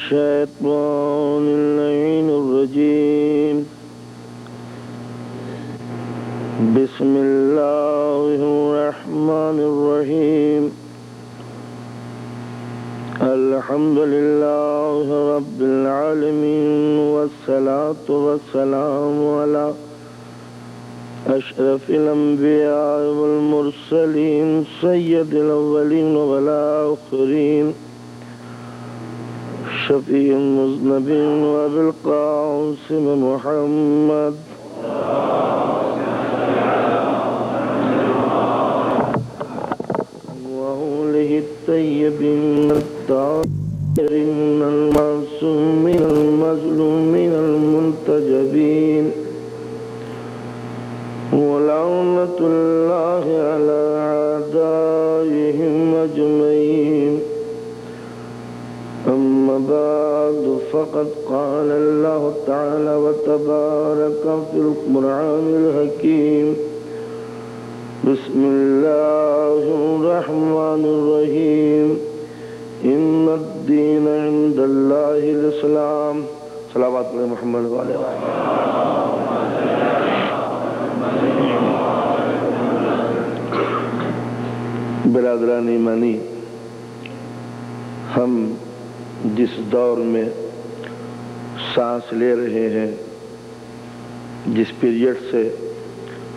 الشيطان اللعين الرجيم بسم الله الرحمن الرحيم الحمد لله رب العالمين والصلاة والسلام على أشرف الأنبياء والمرسلين سيد الأولين والآخرين شفيع المذنبين وأبي القاسم محمد وآله الطيبين الطاهرين المعصومين المظلومين المنتجبين ولعنة الله على أعدائهم أجمعين. أما بعد فقد قال الله تعالى وتبارك في القرآن الحكيم بسم الله الرحمن الرحيم إن الدين عند الله الإسلام. صلوات علی محمد وعلى آله. برادران ایمانی، ہم جس دور میں سانس لے رہے ہیں، جس پیریڈ سے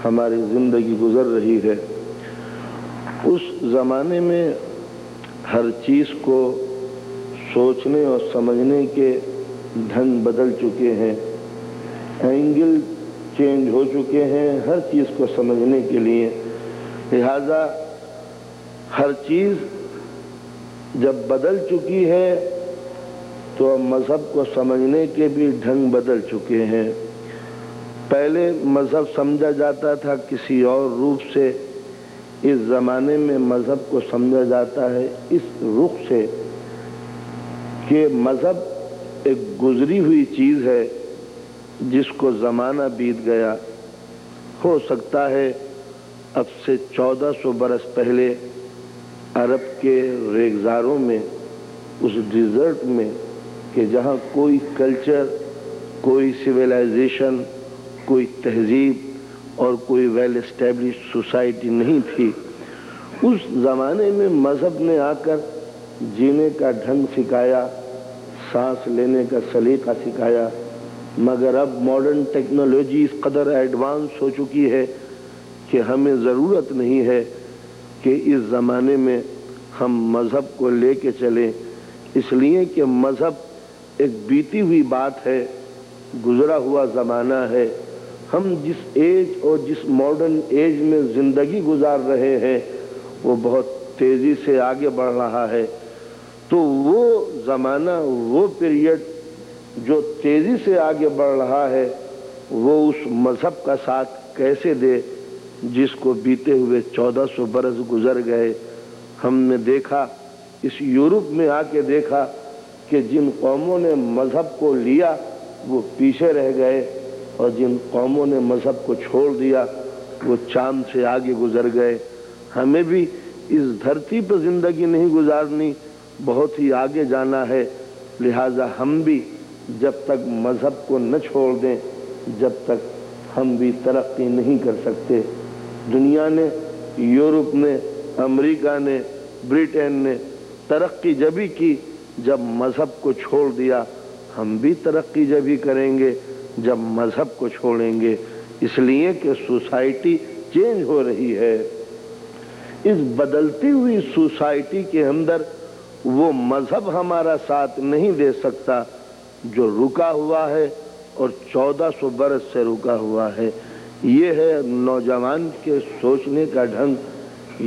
ہماری زندگی گزر رہی ہے، اس زمانے میں ہر چیز کو سوچنے اور سمجھنے کے ڈھنگ بدل چکے ہیں، اینگل چینج ہو چکے ہیں ہر چیز کو سمجھنے کے لیے. لہذا ہر چیز جب بدل چکی ہے تو مذہب کو سمجھنے کے بھی ڈھنگ بدل چکے ہیں. پہلے مذہب سمجھا جاتا تھا کسی اور روپ سے، اس زمانے میں مذہب کو سمجھا جاتا ہے اس رخ سے کہ مذہب ایک گزری ہوئی چیز ہے جس کو زمانہ بیت گیا. ہو سکتا ہے اب سے 1400 برس پہلے عرب کے ریگزاروں میں، اس ڈیزرٹ میں کہ جہاں کوئی کلچر، کوئی سویلائزیشن، کوئی تہذیب اور کوئی ویل اسٹیبلش سوسائٹی نہیں تھی، اس زمانے میں مذہب نے آ کر جینے کا ڈھنگ سکھایا، سانس لینے کا سلیقہ سکھایا. مگر اب ماڈرن ٹیکنالوجی اس قدر ایڈوانس ہو چکی ہے کہ ہمیں ضرورت نہیں ہے کہ اس زمانے میں ہم مذہب کو لے کے چلیں، اس لیے کہ مذہب ایک بیتی ہوئی بات ہے، گزرا ہوا زمانہ ہے. ہم جس ایج اور جس ماڈرن ایج میں زندگی گزار رہے ہیں وہ بہت تیزی سے آگے بڑھ رہا ہے. تو وہ زمانہ، وہ پیریڈ جو تیزی سے آگے بڑھ رہا ہے، وہ اس مذہب کا ساتھ کیسے دے جس کو بیتے ہوئے 1400 برس گزر گئے. ہم نے دیکھا، اس یورپ میں آ کے دیکھا کہ جن قوموں نے مذہب کو لیا وہ پیچھے رہ گئے، اور جن قوموں نے مذہب کو چھوڑ دیا وہ چاند سے آگے گزر گئے. ہمیں بھی اس دھرتی پر زندگی نہیں گزارنی، بہت ہی آگے جانا ہے. لہٰذا ہم بھی جب تک مذہب کو نہ چھوڑ دیں، جب تک ہم بھی ترقی نہیں کر سکتے. دنیا نے، یورپ نے، امریکہ نے، برٹن نے ترقی جبھی کی جب مذہب کو چھوڑ دیا. ہم بھی ترقی جبھی کریں گے جب مذہب کو چھوڑیں گے، اس لیے کہ سوسائٹی چینج ہو رہی ہے. اس بدلتی ہوئی سوسائٹی کے اندر وہ مذہب ہمارا ساتھ نہیں دے سکتا جو رکا ہوا ہے اور 1400 برس سے رکا ہوا ہے. یہ ہے نوجوان کے سوچنے کا ڈھنگ،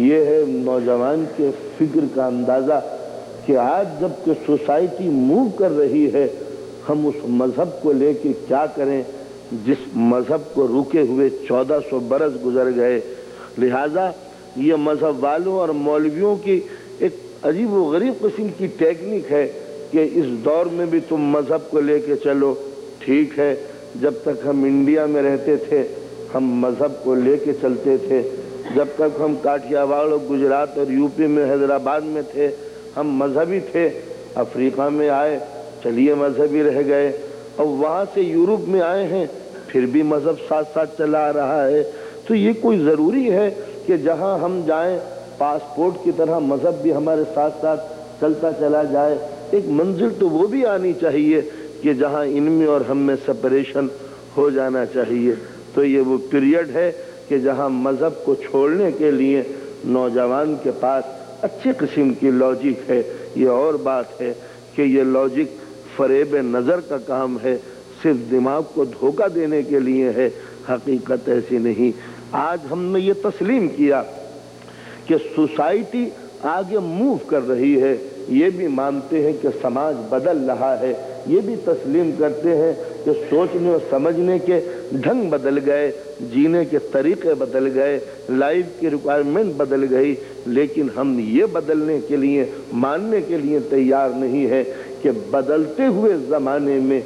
یہ ہے نوجوان کے فکر کا اندازہ کہ آج جب کہ سوسائٹی موو کر رہی ہے، ہم اس مذہب کو لے کے کیا کریں جس مذہب کو رکے ہوئے 1400 برس گزر گئے. لہٰذا یہ مذہب والوں اور مولویوں کی ایک عجیب و غریب قسم کی ٹیکنیک ہے کہ اس دور میں بھی تم مذہب کو لے کے چلو. ٹھیک ہے، جب تک ہم انڈیا میں رہتے تھے ہم مذہب کو لے کے چلتے تھے، جب تک ہم کاٹھیا واڑ اور گجرات اور یو پی میں حیدرآباد میں تھے ہم مذہبی تھے. افریقہ میں آئے چلیے مذہبی رہ گئے، اور وہاں سے یورپ میں آئے ہیں پھر بھی مذہب ساتھ ساتھ چلا آ رہا ہے۔ تو یہ کوئی ضروری ہے کہ جہاں ہم جائیں پاسپورٹ کی طرح مذہب بھی ہمارے ساتھ ساتھ چلتا چلا جائے؟ ایک منزل تو وہ بھی آنی چاہیے کہ جہاں ان میں اور ہم میں سپریشن ہو جانا چاہیے۔ تو یہ وہ پیریڈ ہے کہ جہاں مذہب کو چھوڑنے کے لیے نوجوان کے پاس اچھی قسم کی لاجک ہے۔ یہ اور بات ہے کہ یہ لاجک فریب نظر کا کام ہے، صرف دماغ کو دھوکہ دینے کے لیے ہے، حقیقت ایسی نہیں۔ آج ہم نے یہ تسلیم کیا کہ سوسائٹی آگے موو کر رہی ہے، یہ بھی مانتے ہیں کہ سماج بدل رہا ہے، یہ بھی تسلیم کرتے ہیں کہ سوچنے اور سمجھنے کے ڈھنگ بدل گئے، جینے کے طریقے بدل گئے، لائف کی ریکوائرمنٹ بدل گئی، لیکن ہم یہ بدلنے کے لیے ماننے کے لیے تیار نہیں ہے کہ بدلتے ہوئے زمانے میں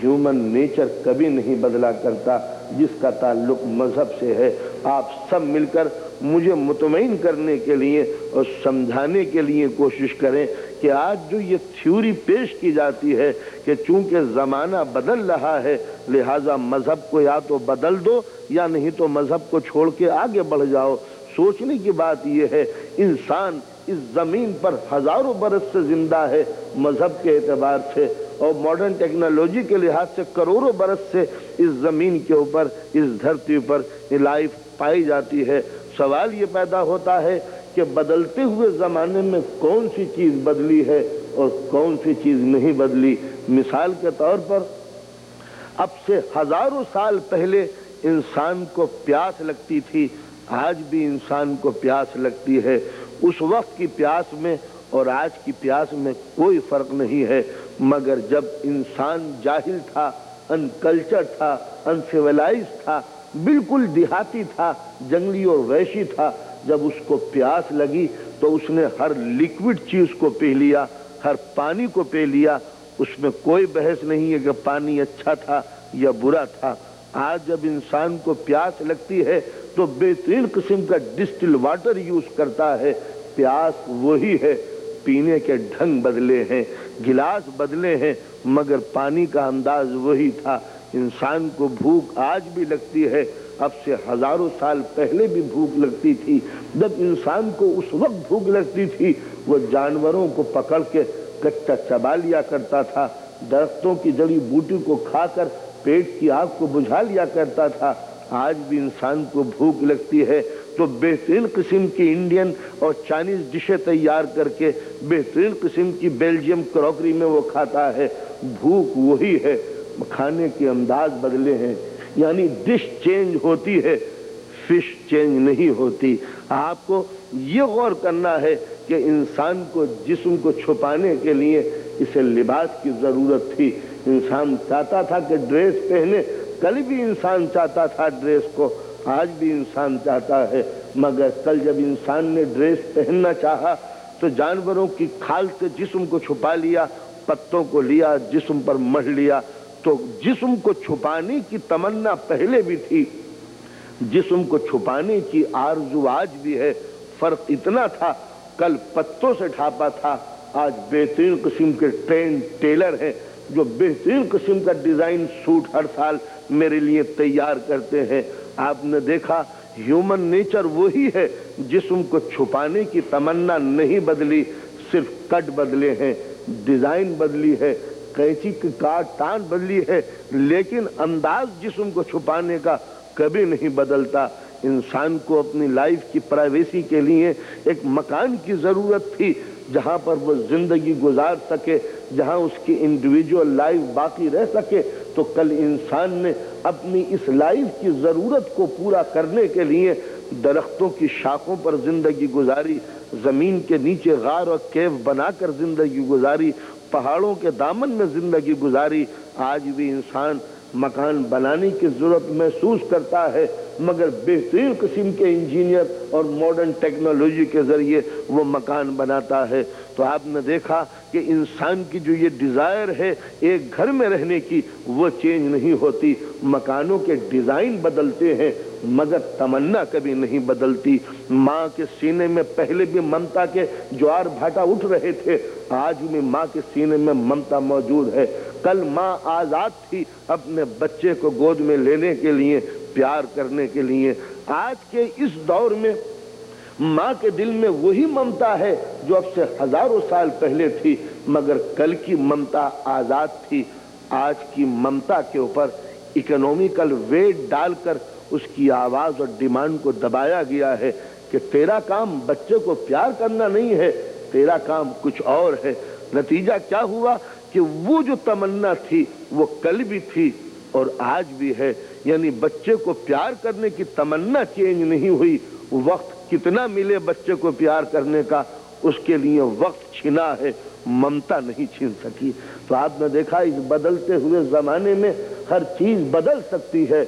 ہیومن نیچر کبھی نہیں بدلا کرتا، جس کا تعلق مذہب سے ہے۔ آپ سب مل کر مجھے مطمئن کرنے کے لیے اور سمجھانے کے لیے کوشش کریں کہ آج جو یہ تھیوری پیش کی جاتی ہے کہ چونکہ زمانہ بدل رہا ہے لہٰذا مذہب کو یا تو بدل دو یا نہیں تو مذہب کو چھوڑ کے آگے بڑھ جاؤ، سوچنے کی بات یہ ہے انسان اس زمین پر ہزاروں برس سے زندہ ہے مذہب کے اعتبار سے، اور ماڈرن ٹیکنالوجی کے لحاظ سے کروڑوں برس سے اس زمین کے اوپر، اس دھرتی پر لائف پائی جاتی ہے۔ سوال یہ پیدا ہوتا ہے کہ بدلتے ہوئے زمانے میں کون سی چیز بدلی ہے اور کون سی چیز نہیں بدلی۔ مثال کے طور پر اب سے ہزاروں سال پہلے انسان کو پیاس لگتی تھی، آج بھی انسان کو پیاس لگتی ہے۔ اس وقت کی پیاس میں اور آج کی پیاس میں کوئی فرق نہیں ہے، مگر جب انسان جاہل تھا، ان کلچر تھا، ان سیولائز تھا، بالکل دیہاتی تھا، جنگلی اور وحشی تھا، جب اس کو پیاس لگی تو اس نے ہر لیکوڈ چیز کو پی لیا، ہر پانی کو پی لیا، اس میں کوئی بحث نہیں ہے کہ پانی اچھا تھا یا برا تھا۔ آج جب انسان کو پیاس لگتی ہے تو بہترین قسم کا ڈسٹل واٹر یوز کرتا ہے۔ پیاس وہی ہے، پینے کے ڈھنگ بدلے ہیں، گلاس بدلے ہیں، مگر پانی کا انداز وہی تھا۔ انسان کو بھوک آج بھی لگتی ہے، اب سے ہزاروں سال پہلے بھی بھوک لگتی تھی۔ جب انسان کو اس وقت بھوک لگتی تھی وہ جانوروں کو پکڑ کے کچا چبا لیا کرتا تھا، درختوں کی جڑی بوٹی کو کھا کر پیٹ کی آگ کو بجھا لیا کرتا تھا۔ آج بھی انسان کو بھوک لگتی ہے تو بہترین قسم کی انڈین اور چائنیز ڈشیں تیار کر کے بہترین قسم کی بیلجیم کراکری میں وہ کھاتا ہے۔ بھوک وہی ہے، کھانے کے انداز بدلے ہیں، یعنی ڈش چینج ہوتی ہے، فش چینج نہیں ہوتی۔ آپ کو یہ غور کرنا ہے کہ انسان کو جسم کو چھپانے کے لیے اسے لباس کی ضرورت تھی۔ انسان چاہتا تھا کہ ڈریس پہنے، کل بھی انسان چاہتا تھا ڈریس کو، آج بھی انسان چاہتا ہے، مگر کل جب انسان نے ڈریس پہننا چاہا تو جانوروں کی کھال سے جسم کو چھپا لیا، پتوں کو لیا، جسم پر مڑھ لیا۔ تو جسم کو چھپانے کی تمنا پہلے بھی تھی، جسم کو چھپانے کی آرزو آج بھی ہے، فرق اتنا تھا کل پتوں سے ڈھانپا تھا، آج بہترین قسم کے ٹرینڈ ٹیلر ہیں جو بہترین قسم کا ڈیزائن سوٹ ہر سال میرے لیے تیار کرتے ہیں۔ آپ نے دیکھا ہیومن نیچر وہی ہے، جسم کو چھپانے کی تمنا نہیں بدلی، صرف کٹ بدلے ہیں، ڈیزائن بدلی ہے، قینچی کی کاٹ ٹان بدلی ہے، لیکن انداز جسم کو چھپانے کا کبھی نہیں بدلتا۔ انسان کو اپنی لائف کی پرائیویسی کے لیے ایک مکان کی ضرورت تھی جہاں پر وہ زندگی گزار سکے، جہاں اس کی انڈیویجول لائف باقی رہ سکے۔ تو کل انسان نے اپنی اس لائف کی ضرورت کو پورا کرنے کے لیے درختوں کی شاخوں پر زندگی گزاری، زمین کے نیچے غار اور کیو بنا کر زندگی گزاری، پہاڑوں کے دامن میں زندگی گزاری۔ آج بھی انسان مکان بنانے کی ضرورت محسوس کرتا ہے، مگر بہترین قسم کے انجینئر اور ماڈرن ٹیکنالوجی کے ذریعے وہ مکان بناتا ہے۔ تو آپ نے دیکھا کہ انسان کی جو یہ ڈیزائر ہے ایک گھر میں رہنے کی، وہ چینج نہیں ہوتی۔ مکانوں کے ڈیزائن بدلتے ہیں، مگر تمنا کبھی نہیں بدلتی۔ ماں کے سینے میں پہلے بھی ممتا کے جوار بھاٹا اٹھ رہے تھے، آج بھی ماں کے سینے میں ممتا موجود ہے۔ کل ماں آزاد تھی اپنے بچے کو گود میں لینے کے لیے، پیار کرنے کے لیے۔ آج کے اس دور میں ماں کے دل میں وہی ممتا ہے جو اب سے ہزاروں سال پہلے تھی، مگر کل کی ممتا آزاد تھی۔ آج کی ممتا کے اوپر اکنومیکل ویٹ ڈال کر اس کی آواز اور ڈیمانڈ کو دبایا گیا ہے کہ تیرا کام بچے کو پیار کرنا نہیں ہے، تیرا کام کچھ اور ہے۔ نتیجہ کیا ہوا کہ وہ جو تمنا تھی وہ کل بھی تھی اور آج بھی ہے، یعنی بچے کو پیار کرنے کی تمنا چینج نہیں ہوئی۔ وقت کتنا ملے بچے کو پیار کرنے کا، اس کے لیے وقت چھنا ہے، ممتا نہیں چھین سکی۔ تو آپ نے دیکھا اس بدلتے ہوئے زمانے میں ہر چیز بدل سکتی ہے،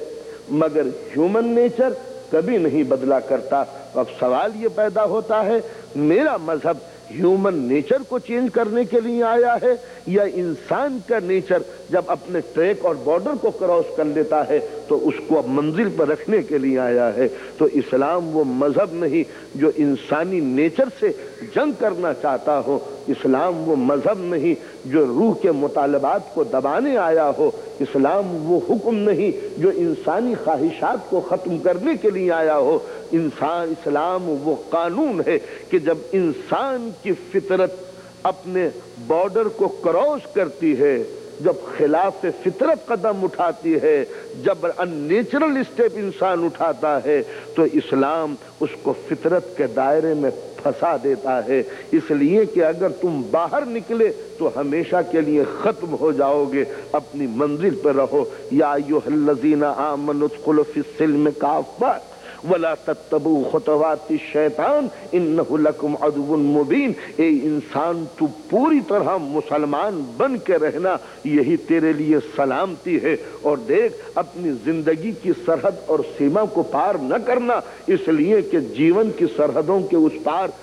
مگر ہیومن نیچر کبھی نہیں بدلا کرتا۔ اب سوال یہ پیدا ہوتا ہے، میرا مذہب ہیومن نیچر کو چینج کرنے کے لیے آیا ہے یا انسان کا نیچر جب اپنے ٹریک اور بارڈر کو کراس کر لیتا ہے تو اس کو اب منزل پر رکھنے کے لیے آیا ہے؟ تو اسلام وہ مذہب نہیں جو انسانی نیچر سے جنگ کرنا چاہتا ہو، اسلام وہ مذہب نہیں جو روح کے مطالبات کو دبانے آیا ہو، اسلام وہ حکم نہیں جو انسانی خواہشات کو ختم کرنے کے لیے آیا ہو۔ اسلام وہ قانون ہے کہ جب انسان کی فطرت اپنے بارڈر کو کراس کرتی ہے، جب خلاف فطرت قدم اٹھاتی ہے، جب ان نیچرل اسٹیپ انسان اٹھاتا ہے تو اسلام اس کو فطرت کے دائرے میں پھنسا دیتا ہے، اس لیے کہ اگر تم باہر نکلے تو ہمیشہ کے لیے ختم ہو جاؤ گے، اپنی منزل پر رہو۔ یا ایھا الذین آمنوا ادخلوا فی السلم کافۃ ولا تتبعوا خطوات الشیطان انہ لکم عدو مبین۔ اے انسان تو پوری طرح مسلمان بن کے رہنا، یہی تیرے لیے سلامتی ہے، اور دیکھ اپنی زندگی کی سرحد اور سیما کو پار نہ کرنا، اس لیے کہ جیون کی سرحدوں کے اس پار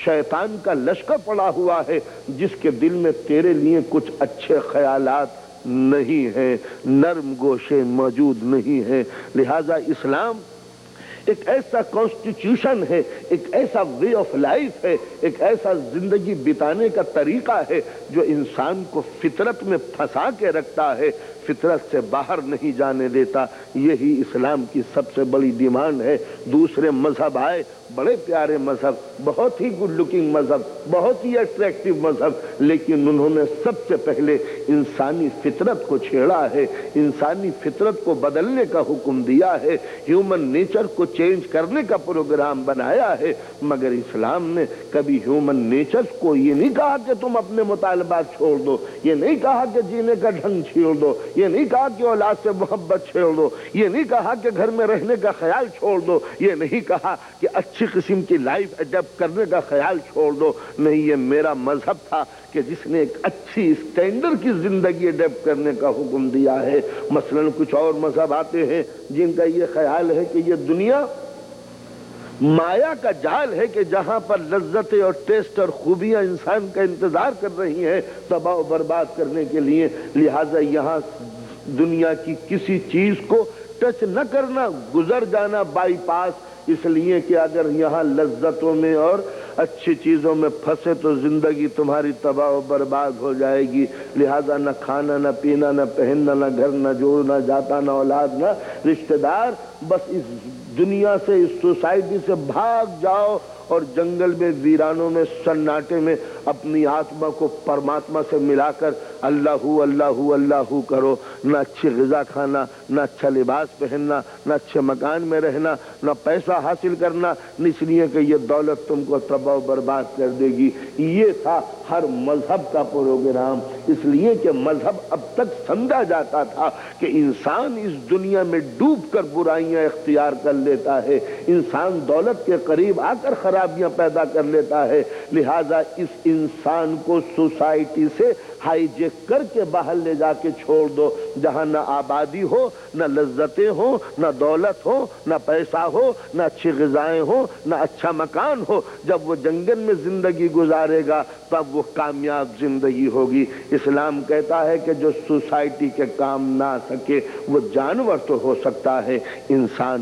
شیطان کا لشکر پڑا ہوا ہے جس کے دل میں تیرے لیے کچھ اچھے خیالات نہیں ہیں، نرم گوشے موجود نہیں ہیں۔ لہذا اسلام ایک ایسا کانسٹیٹیوشن ہے، ایک ایسا وے آف لائف ہے، ایک ایسا زندگی بتانے کا طریقہ ہے جو انسان کو فطرت میں پھنسا کے رکھتا ہے، فطرت سے باہر نہیں جانے دیتا۔ یہی اسلام کی سب سے بڑی ڈیمانڈ ہے۔ دوسرے مذہب آئے، بڑے پیارے مذہب، بہت ہی گڈ لکنگ مذہب، بہت ہی اٹریکٹیو مذہب، لیکن انہوں نے سب سے پہلے انسانی فطرت کو چھیڑا ہے، انسانی فطرت کو بدلنے کا حکم دیا ہے، ہیومن نیچر کو چینج کرنے کا پروگرام بنایا ہے، مگر اسلام نے کبھی ہیومن نیچر کو یہ نہیں کہا کہ تم اپنے مطالبات چھوڑ دو، یہ نہیں کہا کہ جینے کا ڈھنگ چھوڑ دو، یہ نہیں کہا کہ اولاد سے محبت چھوڑ دو، یہ نہیں کہا کہ گھر میں رہنے کا خیال چھوڑ دو، یہ نہیں کہا کہ اچھی قسم کی لائف اڈیپٹ کرنے کا خیال چھوڑ دو۔ نہیں، یہ میرا مذہب تھا کہ جس نے ایک اچھی اسٹینڈرڈ کی زندگی اڈیپٹ کرنے کا حکم دیا ہے۔ مثلا کچھ اور مذہب آتے ہیں جن کا یہ خیال ہے کہ یہ دنیا مایا کا جال ہے کہ جہاں پر لذتیں اور ٹیسٹ اور خوبیاں انسان کا انتظار کر رہی ہیں تباہ و برباد کرنے کے لیے، لہٰذا یہاں دنیا کی کسی چیز کو ٹچ نہ کرنا، گزر جانا بائی پاس، اس لیے کہ اگر یہاں لذتوں میں اور اچھی چیزوں میں پھنسے تو زندگی تمہاری تباہ و برباد ہو جائے گی۔ لہذا نہ کھانا، نہ پینا، نہ پہننا، نہ گھر، نہ جوڑ، نہ جاتا، نہ اولاد، نہ رشتہ دار، بس اس دنیا سے، اس سوسائٹی سے بھاگ جاؤ اور جنگل میں، ویرانوں میں، سناٹے میں اپنی آتما کو پرماتما سے ملا کر اللہ اللہ اللہ کرو۔ نہ اچھی غذا کھانا، نہ اچھا لباس پہننا، نہ اچھے مکان میں رہنا، نہ پیسہ حاصل کرنا، اس لیے کہ یہ دولت تم کو تباہ و برباد کر دے گی۔ یہ تھا ہر مذہب کا پروگرام، اس لیے کہ مذہب اب تک سمجھا جاتا تھا کہ انسان اس دنیا میں ڈوب کر برائیاں اختیار کر لیتا ہے، انسان دولت کے قریب آ کر خرابیاں پیدا کر لیتا ہے، لہذا اس انسان کو سوسائٹی سے ہائی جیک کر کے باہر لے جا کے چھوڑ دو، جہاں نہ آبادی ہو، نہ لذتیں ہوں، نہ دولت ہو، نہ پیسہ ہو، نہ اچھی غذائیں ہوں، نہ اچھا مکان ہو۔ جب وہ جنگل میں زندگی گزارے گا تب وہ کامیاب زندگی ہوگی۔ اسلام کہتا ہے کہ جو سوسائٹی کے کام نہ آ سکے وہ جانور تو ہو سکتا ہے، انسان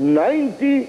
90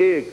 1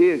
1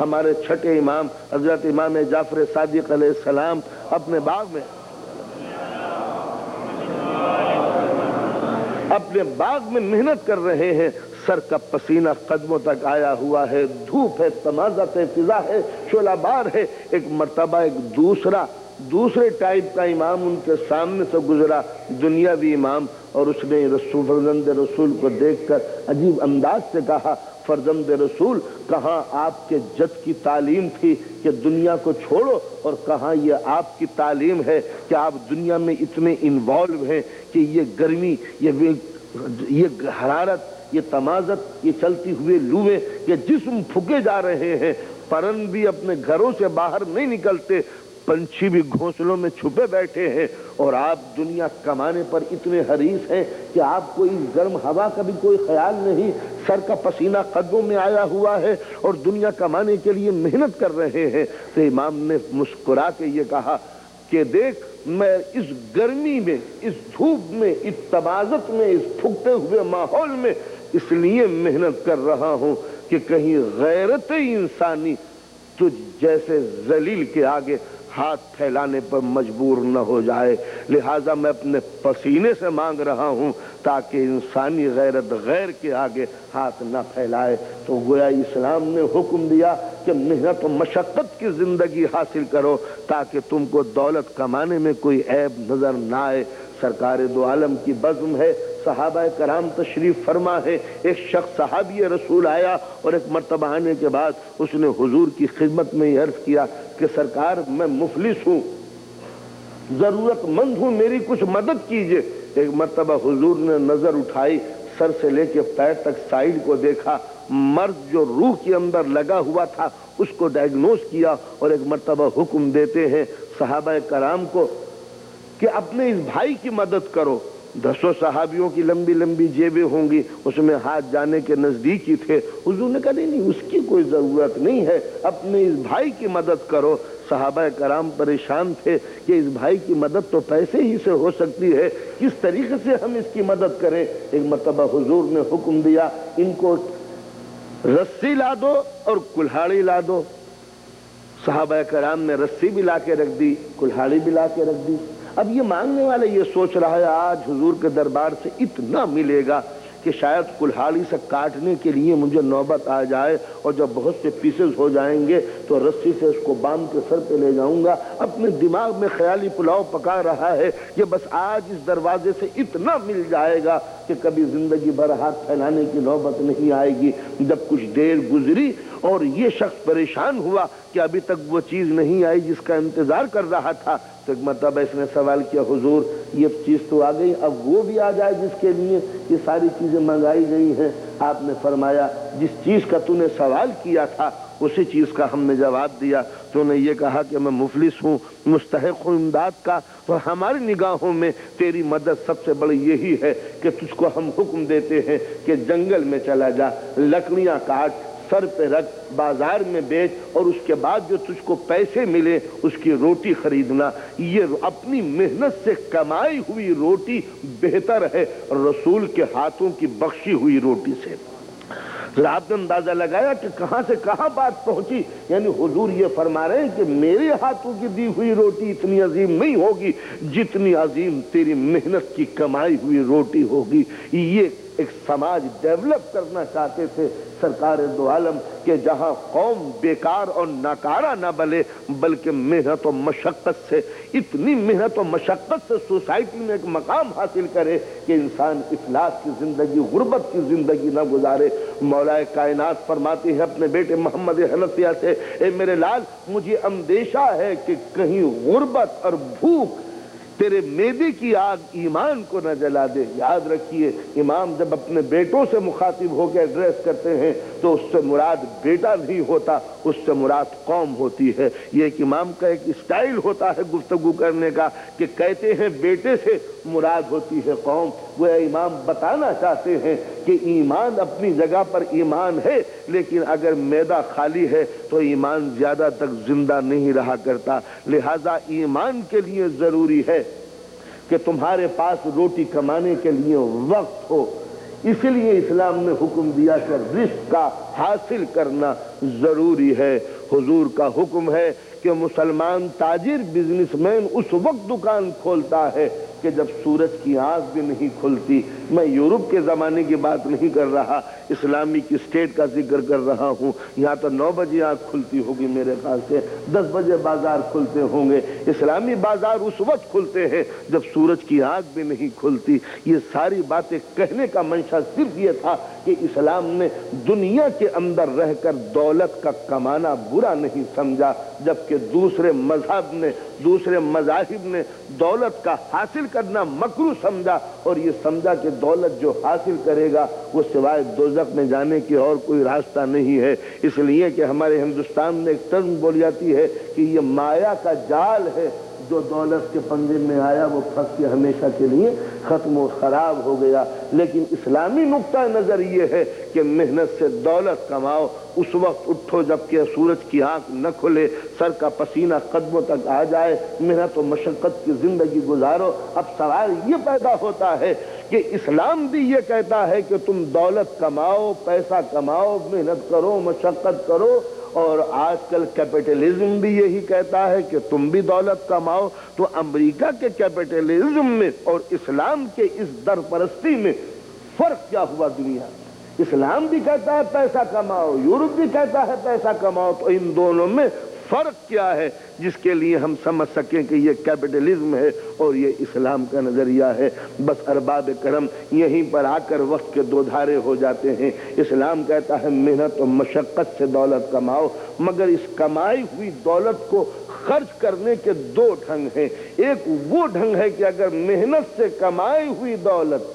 ہمارے چھٹے امام حضرت امام جعفر صادق علیہ السلام اپنے باغ میں محنت کر رہے ہیں، سر کا پسینہ قدموں تک آیا ہوا ہے، دھوپ ہے، تمازت ہے، فضا ہے، شعلہ بار ہے۔ ایک مرتبہ ایک دوسرے ٹائپ کا امام ان کے سامنے سے گزرا، دنیاوی امام، اور اس نے فرزند رسول کو دیکھ کر عجیب انداز سے کہا، فرزند رسول، کہاں آپ کے جد کی تعلیم تھی کہ دنیا کو چھوڑو، اور کہاں یہ آپ کی تعلیم ہے کہ آپ دنیا میں اتنے انوالو ہیں کہ یہ گرمی، یہ حرارت، یہ تمازت، یہ چلتی ہوئے لویں، یہ جسم پھکے جا رہے ہیں، پرند بھی اپنے گھروں سے باہر نہیں نکلتے، پنچھی بھی گھونسلوں میں چھپے بیٹھے ہیں، اور آپ دنیا کمانے پر اتنے حریص ہیں کہ آپ کو اس گرم ہوا کا بھی کوئی خیال نہیں، سر کا پسینہ قدموں میں آیا ہوا ہے اور دنیا کمانے کے لیے محنت کر رہے ہیں۔ تو امام نے مسکرا کے یہ کہا کہ دیکھ، میں اس گرمی میں، اس دھوپ میں، اس تمازت میں، اس پھکتے ہوئے ماحول میں اس لیے محنت کر رہا ہوں کہ کہیں غیرت انسانی تجھ جیسے ذلیل کے آگے ہاتھ پھیلانے پر مجبور نہ ہو جائے، لہٰذا میں اپنے پسینے سے مانگ رہا ہوں تاکہ انسانی غیرت غیر کے آگے ہاتھ نہ پھیلائے۔ تو گویا اسلام نے حکم دیا کہ محنت و مشقت کی زندگی حاصل کرو تاکہ تم کو دولت کمانے میں کوئی عیب نظر نہ آئے۔ سرکار دو عالم کی بزم ہے، صحابہ کرام تشریف فرما ہے، ایک شخص صحابی رسول آیا اور ایک مرتبہ آنے کے بعد اس نے حضور کی خدمت میں یہ عرض کیا کہ سرکار، میں مفلس ہوں، ضرورت مند ہوں، میری کچھ مدد کیجئے۔ ایک مرتبہ حضور نے نظر اٹھائی، سر سے لے کے پیر تک سائیڈ کو دیکھا، مرض جو روح کے اندر لگا ہوا تھا اس کو ڈائگنوز کیا، اور ایک مرتبہ حکم دیتے ہیں صحابہ کرام کو کہ اپنے اس بھائی کی مدد کرو۔ 10 صحابیوں کی لمبی لمبی جیبیں ہوں گی، اس میں ہاتھ جانے کے نزدیک ہی تھے۔ حضور نے کہا نہیں، اس کی کوئی ضرورت نہیں ہے، اپنے اس بھائی کی مدد کرو۔ صحابہ کرام پریشان تھے کہ اس بھائی کی مدد تو پیسے ہی سے ہو سکتی ہے، کس طریقے سے ہم اس کی مدد کریں؟ ایک مرتبہ حضور نے حکم دیا، ان کو رسی لا دو اور کلہاڑی لا دو۔ صحابہ کرام نے رسی بھی لا کے رکھ دی، کلہاڑی بھی لا کے رکھ دی۔ اب یہ مانگنے والے یہ سوچ رہا ہے آج حضور کے دربار سے اتنا ملے گا کہ شاید کلہاڑی سے کاٹنے کے لیے مجھے نوبت آ جائے، اور جب بہت سے پیسز ہو جائیں گے تو رسی سے اس کو باندھ کے سر پہ لے جاؤں گا۔ اپنے دماغ میں خیالی پلاؤ پکا رہا ہے کہ بس آج اس دروازے سے اتنا مل جائے گا کہ کبھی زندگی بھر ہاتھ پھیلانے کی نوبت نہیں آئے گی۔ جب کچھ دیر گزری اور یہ شخص پریشان ہوا کہ ابھی تک وہ چیز نہیں آئی جس کا انتظار کر رہا تھا، تو ایک مرتبہ اس نے سوال کیا، حضور یہ چیز تو آ گئی، اب وہ بھی آ جائے جس کے لیے یہ ساری چیزیں منگائی گئی ہیں۔ آپ نے فرمایا، جس چیز کا تو نے سوال کیا تھا اسی چیز کا ہم نے جواب دیا۔ تو نے یہ کہا کہ میں مفلس ہوں، مستحق ہوں امداد کا، تو ہماری نگاہوں میں تیری مدد سب سے بڑی یہی ہے کہ تجھ کو ہم حکم دیتے ہیں کہ جنگل میں چلا جا، لکڑیاں کاٹ، سر پہ رکھ، بازار میں بیچ، اور اس کے بعد جو تجھ کو پیسے ملے اس کی روٹی خریدنا۔ یہ اپنی محنت سے کمائی ہوئی روٹی بہتر ہے رسول کے ہاتھوں کی بخشی ہوئی روٹی سے۔ ذرا آپ نے اندازہ لگایا کہ کہاں سے کہاں بات پہنچی؟ یعنی حضور یہ فرما رہے ہیں کہ میرے ہاتھوں کی دی ہوئی روٹی اتنی عظیم نہیں ہوگی جتنی عظیم تیری محنت کی کمائی ہوئی روٹی ہوگی۔ یہ ایک سماج ڈیولپ کرنا چاہتے تھے سرکار دو عالم کہ جہاں قوم بیکار اور ناکارہ نہ بلے بلکہ محنت و مشقت سے، اتنی محنت و مشقت سے سوسائٹی میں ایک مقام حاصل کرے کہ انسان افلاس کی زندگی، غربت کی زندگی نہ گزارے۔ مولا کائنات فرماتے ہیں اپنے بیٹے محمد حنفیہ سے، اے میرے لال، مجھے اندیشہ ہے کہ کہیں غربت اور بھوک تیرے معدے کی آگ ایمان کو نہ جلا دے۔ یاد رکھیے، امام جب اپنے بیٹوں سے مخاطب ہو کے ایڈریس کرتے ہیں تو اس سے مراد بیٹا نہیں ہوتا، اس سے مراد قوم ہوتی ہے۔ یہ ایک امام کا ایک اسٹائل ہوتا ہے گفتگو کرنے کا کہ کہتے ہیں بیٹے سے مراد ہوتی ہے قوم۔ وہ امام بتانا چاہتے ہیں کہ ایمان اپنی جگہ پر ایمان ہے، لیکن اگر معدہ خالی ہے تو ایمان زیادہ تک زندہ نہیں رہا کرتا۔ لہذا ایمان کے لیے ضروری ہے کہ تمہارے پاس روٹی کمانے کے لیے وقت ہو۔ اس لیے اسلام نے حکم دیا کہ رزق کا حاصل کرنا ضروری ہے۔ حضور کا حکم ہے کہ مسلمان تاجر بزنس مین اس وقت دکان کھولتا ہے کہ جب سورج کی آنکھ بھی نہیں کھلتی۔ میں یورپ کے زمانے کی بات نہیں کر رہا، اسلامی کی اسٹیٹ کا ذکر کر رہا ہوں۔ یہاں تو 9 بجے آنکھ کھلتی ہوگی، میرے خیال سے 10 بجے بازار کھلتے ہوں گے۔ اسلامی بازار اس وقت کھلتے ہیں جب سورج کی آنکھ بھی نہیں کھلتی۔ یہ ساری باتیں کہنے کا منشا صرف یہ تھا کہ اسلام نے دنیا کے اندر رہ کر دولت کا کمانا برا نہیں سمجھا، جبکہ دوسرے مذاہب نے دولت کا حاصل کرنا مکروہ سمجھا، اور یہ سمجھا کہ دولت جو حاصل کرے گا وہ سوائے دوزخ میں جانے کی اور کوئی راستہ نہیں ہے۔ اس لیے کہ ہمارے ہندوستان میں ایک طرز بولی جاتی ہے کہ یہ مایا کا جال ہے، جو دولت کے پنجے میں آیا وہ پھنس کے ہمیشہ کے لیے ختم و خراب ہو گیا۔ لیکن اسلامی نقطہ نظر یہ ہے کہ محنت سے دولت کماؤ، اس وقت اٹھو جبکہ سورج کی آنکھ نہ کھلے، سر کا پسینہ قدموں تک آ جائے، محنت و مشقت کی زندگی گزارو۔ اب سوال یہ پیدا ہوتا ہے کہ اسلام بھی یہ کہتا ہے کہ تم دولت کماؤ، پیسہ کماؤ، محنت کرو، مشقت کرو، اور آج کل کیپٹلزم بھی یہی کہتا ہے کہ تم بھی دولت کماؤ۔ تو امریکہ کے کیپٹلزم میں اور اسلام کے اس درپرستی میں فرق کیا ہوا دنیا؟ اسلام بھی کہتا ہے پیسہ کماؤ، یورپ بھی کہتا ہے پیسہ کماؤ، تو ان دونوں میں فرق کیا ہے جس کے لیے ہم سمجھ سکیں کہ یہ کیپٹلزم ہے اور یہ اسلام کا نظریہ ہے؟ بس ارباب کرم یہیں پر آ کر وقت کے دو دھارے ہو جاتے ہیں۔ اسلام کہتا ہے محنت و مشقت سے دولت کماؤ، مگر اس کمائی ہوئی دولت کو خرچ کرنے کے 2 ڈھنگ ہیں۔ ایک وہ ڈھنگ ہے کہ اگر محنت سے کمائی ہوئی دولت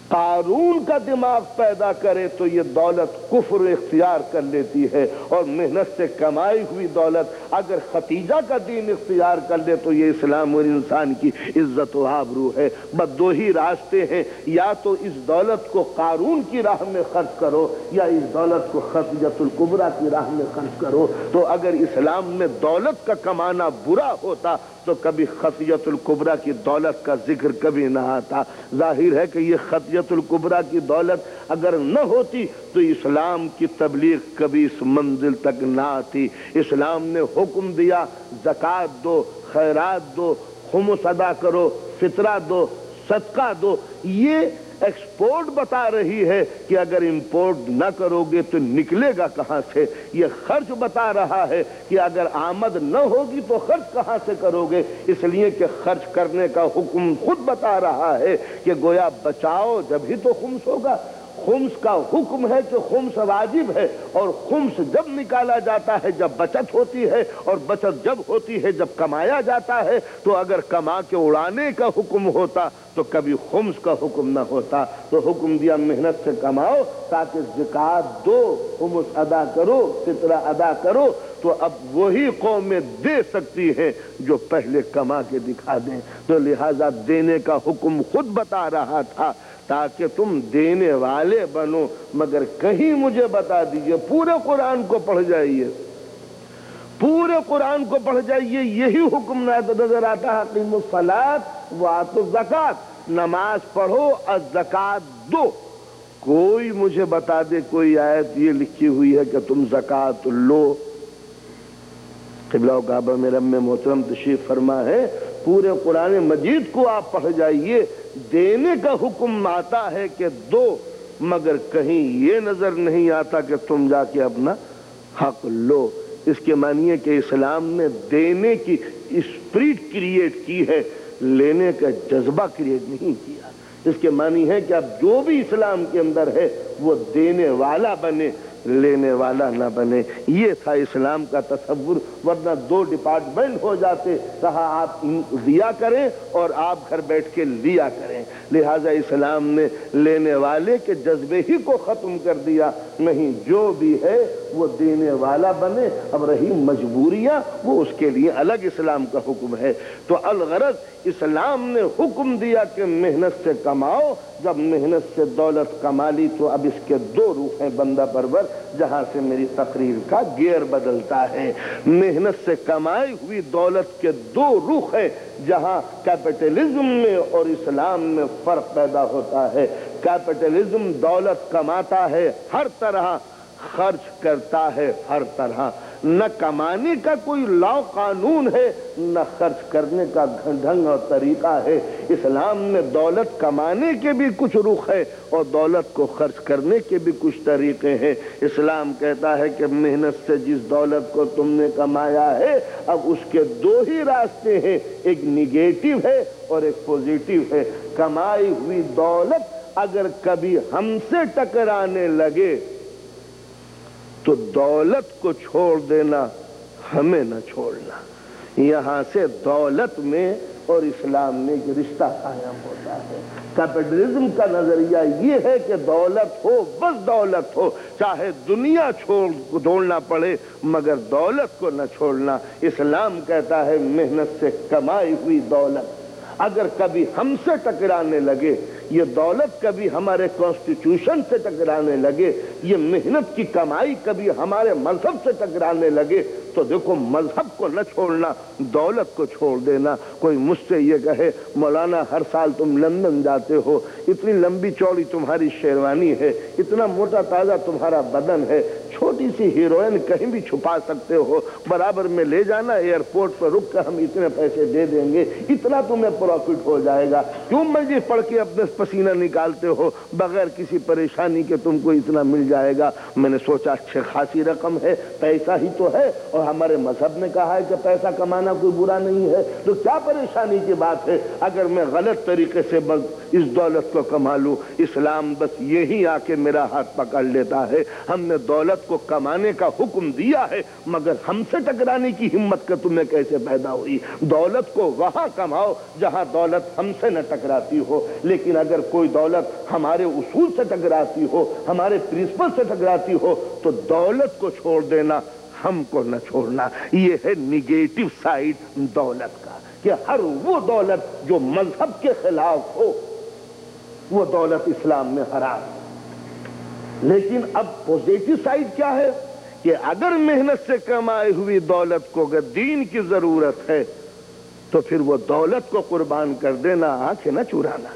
قارون کا دماغ پیدا کرے تو یہ دولت کفر اختیار کر لیتی ہے، اور محنت سے کمائی ہوئی دولت اگر ختیجہ کا دین اختیار کر لے تو یہ اسلام اور انسان کی عزت و آبرو ہے۔ بس 2 ہی راستے ہیں، یا تو اس دولت کو قارون کی راہ میں خرچ کرو یا اس دولت کو ختیجہ الکبریٰ کی راہ میں خرچ کرو۔ تو اگر اسلام میں دولت کا کمانا برا ہوتا تو کبھی ختیجہ الکبریٰ کی دولت کا ذکر کبھی نہ آتا۔ ظاہر ہے کہ یہ ختیجہ الکبریٰ کی دولت اگر نہ ہوتی تو اسلام کی تبلیغ کبھی اس منزل تک نہ آتی۔ اسلام نے حکم دیا زکوٰۃ دو، خیرات دو، خمس ادا کرو، فطرہ دو، صدقہ دو۔ یہ ایکسپورٹ بتا رہی ہے کہ اگر امپورٹ نہ کرو گے تو نکلے گا کہاں سے۔ یہ خرچ بتا رہا ہے کہ اگر آمد نہ ہوگی تو خرچ کہاں سے کرو گے۔ اس لیے کہ خرچ کرنے کا حکم خود بتا رہا ہے کہ گویا بچاؤ جب ہی تو خمس ہوگا۔ خمس کا حکم ہے کہ خمس واجب ہے، اور خمس جب نکالا جاتا ہے جب بچت ہوتی ہے، اور بچت جب ہوتی ہے جب کمایا جاتا ہے۔ تو اگر کما کے اڑانے کا حکم ہوتا تو کبھی خمس کا حکم نہ ہوتا۔ تو حکم دیا محنت سے کماؤ تاکہ زکوٰۃ دو، خمس ادا کرو، فطرہ ادا کرو۔ تو اب وہی قومیں دے سکتی ہیں جو پہلے کما کے دکھا دیں۔ تو لہذا دینے کا حکم خود بتا رہا تھا تاکہ تم دینے والے بنو۔ مگر کہیں مجھے بتا دیجئے، پورے قرآن کو پڑھ جائیے، پورے قرآن کو پڑھ جائیے، یہی حکم نظر آتا ہے، اقیموا الصلاۃ وآتوا الزکوٰۃ، نماز پڑھو اور زکوٰۃ دو۔ کوئی مجھے بتا دے کوئی آیت یہ لکھی ہوئی ہے کہ تم زکوٰۃ لو؟ قبلہ و کعبہ میں رب محترم تشریف فرما ہے، پورے قرآن مجید کو آپ پڑھ جائیے، دینے کا حکم آتا ہے کہ دو، مگر کہیں یہ نظر نہیں آتا کہ تم جا کے اپنا حق لو۔ اس کے معنی ہے کہ اسلام نے دینے کی اسپرٹ کریٹ کی ہے، لینے کا جذبہ کریٹ نہیں کیا۔ اس کے معنی ہے کہ اب جو بھی اسلام کے اندر ہے وہ دینے والا بنے، لینے والا نہ بنے۔ یہ تھا اسلام کا تصور، ورنہ 2 ڈپارٹمنٹ ہو جاتے، کہا آپ دیا کریں اور آپ گھر بیٹھ کے لیا کریں۔ لہذا اسلام نے لینے والے کے جذبے ہی کو ختم کر دیا، نہیں جو بھی ہے وہ دینے والا بنے۔ اب رہی مجبوریاں، وہ اس کے لیے الگ اسلام کا حکم ہے۔ تو الغرض اسلام نے حکم دیا کہ محنت سے کماؤ، جب محنت سے دولت کما لی تو اب اس کے 2 رخ ہیں بندہ پرور، جہاں سے میری تقریر کا گیئر بدلتا ہے۔ محنت سے کمائی ہوئی دولت کے 2 رخ ہیں جہاں کیپٹلزم میں اور اسلام میں فرق پیدا ہوتا ہے۔ کیپٹلزم دولت کماتا ہے ہر طرح خرچ کرتا ہے ہر طرح. نہ کمانے کا کوئی لا قانون ہے، نہ خرچ کرنے کا ڈھنگ اور طریقہ ہے. اسلام میں دولت کمانے کے بھی کچھ رخ ہے اور دولت کو خرچ کرنے کے بھی کچھ طریقے ہیں. اسلام کہتا ہے کہ محنت سے جس دولت کو تم نے کمایا ہے، اب اس کے دو ہی راستے ہیں، ایک نیگیٹو ہے اور ایک پوزیٹو ہے. کمائی ہوئی دولت اگر کبھی ہم سے ٹکرانے لگے تو دولت کو چھوڑ دینا، ہمیں نہ چھوڑنا. یہاں سے دولت میں اور اسلام میں ایک رشتہ قائم ہوتا ہے. کیپٹلزم کا نظریہ یہ ہے کہ دولت ہو، بس دولت ہو، چاہے دنیا چھوڑنا پڑے مگر دولت کو نہ چھوڑنا. اسلام کہتا ہے محنت سے کمائی ہوئی دولت اگر کبھی ہم سے ٹکرانے لگے، یہ دولت کبھی ہمارے کانسٹیٹیوشن سے ٹکرانے لگے، یہ محنت کی کمائی کبھی ہمارے مذہب سے ٹکرانے لگے، تو دیکھو مذہب کو نہ چھوڑنا، دولت کو چھوڑ دینا. کوئی مجھ سے یہ کہے مولانا ہر سال تم لندن جاتے ہو، اتنی لمبی چوڑی تمہاری شیروانی ہے، اتنا موٹا تازہ تمہارا بدن ہے، چھوٹی سی ہیروئن کہیں بھی چھپا سکتے ہو، برابر میں لے جانا، ایئرپورٹ پر رک کر ہم اتنے پیسے دے دیں گے، اتنا تمہیں پروفٹ ہو جائے گا. کیوں مجلس پڑھ کے اپنے پسینہ نکالتے ہو بغیر کسی پریشانی کے تم کو اتنا مل جائے گا؟ میں نے سوچا اچھے خاصی رقم ہے، پیسہ ہی تو ہے، اور ہمارے مذہب نے کہا ہے کہ پیسہ کمانا کوئی برا نہیں ہے، تو کیا پریشانی کی بات ہے اگر میں غلط طریقے سے بس اس دولت کو کما لوں؟ اسلام بس یہی آ کے میرا ہاتھ پکڑ لیتا ہے. ہم نے دولت کو کمانے کا حکم دیا ہے مگر ہم سے ٹکرانے کی ہمت کا تمہیں کیسے پیدا ہوئی؟ دولت کو وہاں کماؤ جہاں دولت ہم سے نہ ٹکراتی ہو. لیکن اگر کوئی دولت ہمارے اصول سے ٹکراتی ہو، ہمارے پرنسپل سے ٹکراتی ہو، تو دولت کو چھوڑ دینا، ہم کو نہ چھوڑنا. یہ ہے نیگیٹو سائیڈ دولت کا، کہ ہر وہ دولت جو مذہب کے خلاف ہو وہ دولت اسلام میں حرام. لیکن اب پوزیٹو سائیڈ کیا ہے کہ اگر محنت سے کمائی ہوئی دولت کو اگر دین کی ضرورت ہے تو پھر وہ دولت کو قربان کر دینا، آنکھیں نہ چرانا.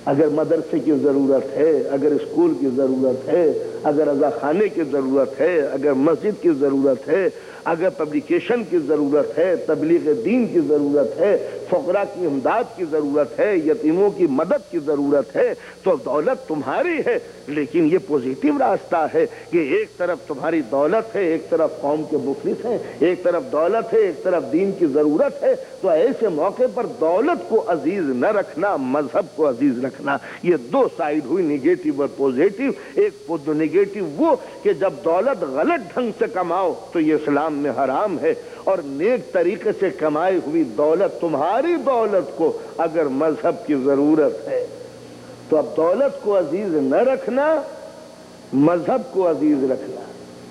اگر مدرسے کی ضرورت ہے، اگر اسکول کی ضرورت ہے، اگر رضا خانے کی ضرورت ہے، اگر مسجد کی ضرورت ہے، اگر پبلیکیشن کی ضرورت ہے، تبلیغ دین کی ضرورت ہے، فقراء کی امداد کی ضرورت ہے، یتیموں کی مدد کی ضرورت ہے، تو دولت تمہاری ہے. لیکن یہ پوزیٹو راستہ ہے کہ ایک طرف تمہاری دولت ہے، ایک طرف قوم کے مفلس ہیں، ایک طرف دولت ہے، ایک طرف دین کی ضرورت ہے. تو ایسے موقع پر دولت کو عزیز نہ رکھنا، مذہب کو عزیز رکھنا. یہ دو سائیڈ ہوئی، نیگیٹو اور پوزیٹو. ایک نیگیٹو وہ کہ جب دولت غلط ڈھنگ سے کماؤ تو یہ اسلام میں حرام ہے، اور نیک طریقے سے کمائی ہوئی دولت، تمہاری دولت کو اگر مذہب کی ضرورت ہے تو اب دولت کو عزیز نہ رکھنا، مذہب کو عزیز رکھنا.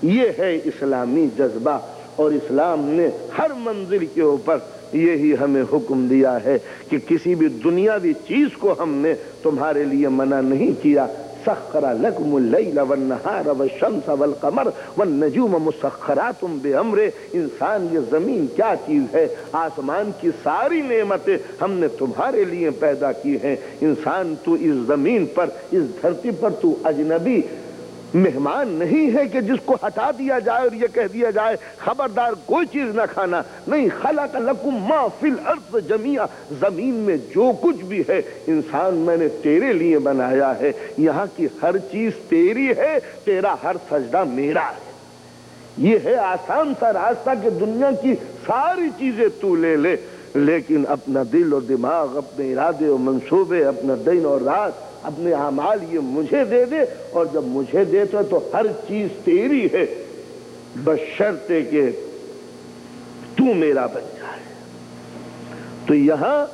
یہ ہے اسلامی جذبہ، اور اسلام نے ہر منزل کے اوپر یہی ہمیں حکم دیا ہے کہ کسی بھی دنیاوی چیز کو ہم نے تمہارے لیے منع نہیں کیا. سخر لکم اللیل والنہار والشمس والقمر والنجوم مسخرات بامرہ. انسان یہ زمین کیا چیز ہے؟ آسمان کی ساری نعمتیں ہم نے تمہارے لیے پیدا کی ہیں. انسان تو اس زمین پر، اس دھرتی پر تو اجنبی مہمان نہیں ہے کہ جس کو ہٹا دیا جائے اور یہ کہہ دیا جائے خبردار کوئی چیز نہ کھانا. نہیں، خلق لکم ما فی الارض جمیعا. زمین میں جو کچھ بھی ہے انسان میں نے تیرے لیے بنایا ہے. یہاں کی ہر چیز تیری ہے، تیرا ہر سجدہ میرا ہے. یہ ہے آسان سا راستہ کہ دنیا کی ساری چیزیں تو لے لے، لیکن اپنا دل اور دماغ، اپنے ارادے اور منصوبے، اپنا دن اور رات، اپنے اعمال یہ مجھے دے دے. اور جب مجھے دیتے تو ہر چیز تیری ہے، بشرطے کہ تو میرا بن جائے. تو یہاں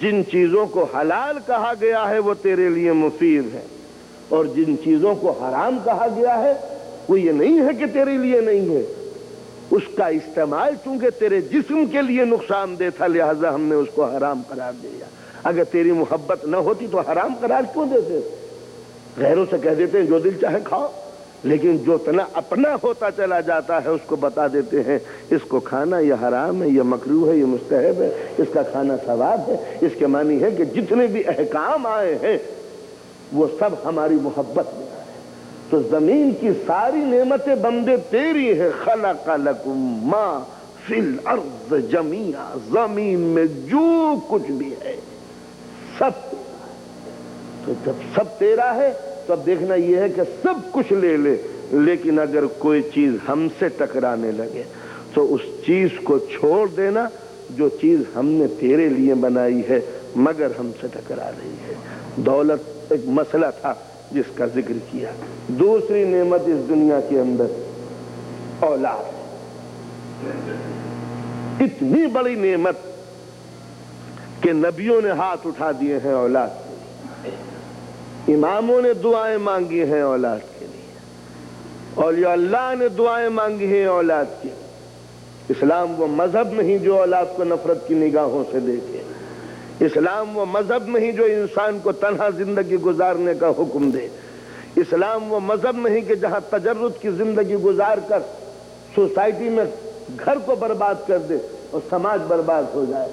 جن چیزوں کو حلال کہا گیا ہے وہ تیرے لیے مفید ہے، اور جن چیزوں کو حرام کہا گیا ہے وہ یہ نہیں ہے کہ تیرے لیے نہیں ہے. اس کا استعمال چونکہ تیرے جسم کے لیے نقصان دہ تھا لہذا ہم نے اس کو حرام قرار دیا. اگر تیری محبت نہ ہوتی تو حرام قرار کیوں دیتے؟ غیروں سے کہہ دیتے ہیں جو دل چاہے کھاؤ، لیکن جو تنا اپنا ہوتا چلا جاتا ہے اس کو بتا دیتے ہیں اس کو کھانا یہ حرام ہے، یہ مکروہ ہے، یہ مستحب ہے، اس کا کھانا ثواب ہے. اس کے معنی ہے کہ جتنے بھی احکام آئے ہیں وہ سب ہماری محبت میں آئے. تو زمین کی ساری نعمتیں بندے تیری ہیں. خلق لکم ما فی الارض جمیعا، زمین میں جو کچھ بھی ہے سب تیرا ہے. تو جب سب تیرا ہے تو اب دیکھنا یہ ہے کہ سب کچھ لے لے، لیکن اگر کوئی چیز ہم سے ٹکرانے لگے تو اس چیز کو چھوڑ دینا جو چیز ہم نے تیرے لیے بنائی ہے مگر ہم سے ٹکرا رہی ہے. دولت ایک مسئلہ تھا جس کا ذکر کیا. دوسری نعمت اس دنیا کے اندر اولاد، اتنی بڑی نعمت کہ نبیوں نے ہاتھ اٹھا دیے ہیں اولاد کے لیے، اماموں نے دعائیں مانگی ہیں اولاد کے لیے، اولیاء اللہ نے دعائیں مانگی ہیں اولاد کے لیے. اسلام وہ مذہب نہیں جو اولاد کو نفرت کی نگاہوں سے دیکھے. اسلام وہ مذہب نہیں جو انسان کو تنہا زندگی گزارنے کا حکم دے. اسلام وہ مذہب نہیں کہ جہاں تجرد کی زندگی گزار کر سوسائٹی میں گھر کو برباد کر دے اور سماج برباد ہو جائے.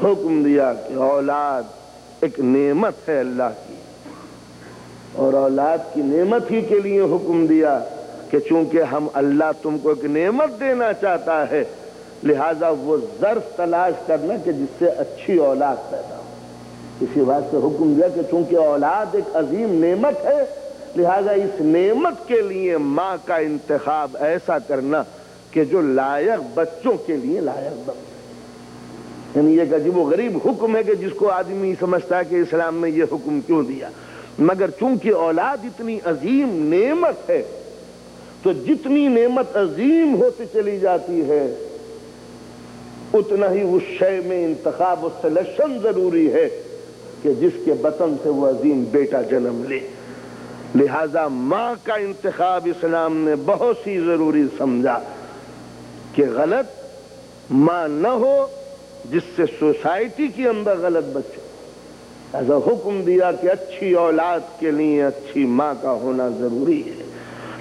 حکم دیا کہ اولاد ایک نعمت ہے اللہ کی، اور اولاد کی نعمت ہی کے لیے حکم دیا کہ چونکہ ہم اللہ تم کو ایک نعمت دینا چاہتا ہے لہذا وہ ظرف تلاش کرنا کہ جس سے اچھی اولاد پیدا ہو. اسی بات سے حکم دیا کہ چونکہ اولاد ایک عظیم نعمت ہے لہذا اس نعمت کے لیے ماں کا انتخاب ایسا کرنا کہ جو لائق بچوں کے لیے لائق بن جائے. یعنی یہ عجیب و غریب حکم ہے کہ جس کو آدمی سمجھتا ہے کہ اسلام نے یہ حکم کیوں دیا، مگر چونکہ اولاد اتنی عظیم نعمت ہے تو جتنی نعمت عظیم ہوتی چلی جاتی ہے اتنا ہی اس شے میں انتخاب و سلیکشن ضروری ہے کہ جس کے بطن سے وہ عظیم بیٹا جنم لے. لہذا ماں کا انتخاب اسلام نے بہت سی ضروری سمجھا کہ غلط ماں نہ ہو جس سے سوسائٹی کے اندر غلط بچے. ایسا حکم دیا کہ اچھی اولاد کے لیے اچھی ماں کا ہونا ضروری ہے.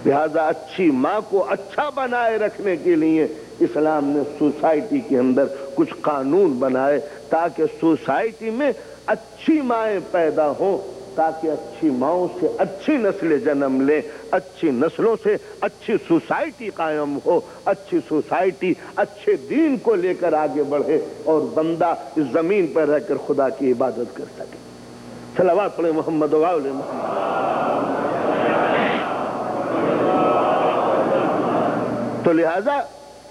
لہذا اچھی ماں کو اچھا بنائے رکھنے کے لیے اسلام نے سوسائٹی کے اندر کچھ قانون بنائے تاکہ سوسائٹی میں اچھی مائیں پیدا ہوں، تاکہ اچھی ماؤں سے اچھی نسلیں جنم لیں، اچھی نسلوں سے اچھی سوسائٹی قائم ہو، اچھی سوسائٹی اچھے دین کو لے کر آگے بڑھے اور بندہ اس زمین پر رہ کر خدا کی عبادت کر سکے. صلوات پڑھیں محمد و آل محمد. تو لہذا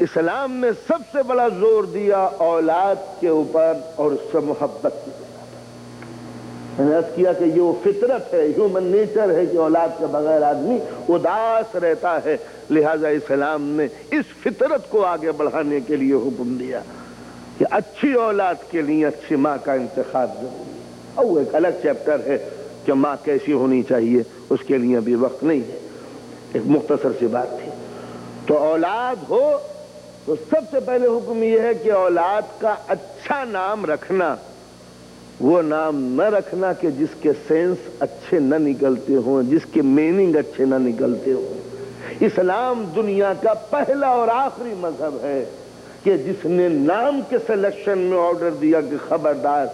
اسلام نے سب سے بڑا زور دیا اولاد کے اوپر اور اس سے محبت کی بنا پر. میں نے عرض کیا کہ یہ وہ فطرت ہے، ہیومن نیچر ہے کہ اولاد کے بغیر آدمی اداس رہتا ہے. لہذا اسلام نے اس فطرت کو آگے بڑھانے کے لیے حکم دیا کہ اچھی اولاد کے لیے اچھی ماں کا انتخاب ضروری ہے. اور ایک الگ چیپٹر ہے کہ ماں کیسی ہونی چاہیے، اس کے لیے ابھی وقت نہیں ہے، ایک مختصر سی بات تھی. تو اولاد ہو تو سب سے پہلے حکم یہ ہے کہ اولاد کا اچھا نام رکھنا. وہ نام نہ رکھنا کہ جس کے سینس اچھے نہ نکلتے ہوں، جس کے میننگ اچھے نہ نکلتے ہوں. اسلام دنیا کا پہلا اور آخری مذہب ہے کہ جس نے نام کے سلیکشن میں آرڈر دیا کہ خبردار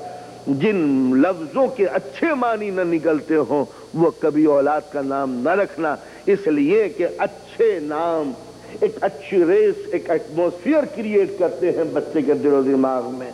جن لفظوں کے اچھے معنی نہ نکلتے ہوں وہ کبھی اولاد کا نام نہ رکھنا. اس لیے کہ اچھے نام ایک اچھی ریس، ایک ایٹموسفیئر کریٹ کرتے ہیں بچے کے دل و دماغ میں.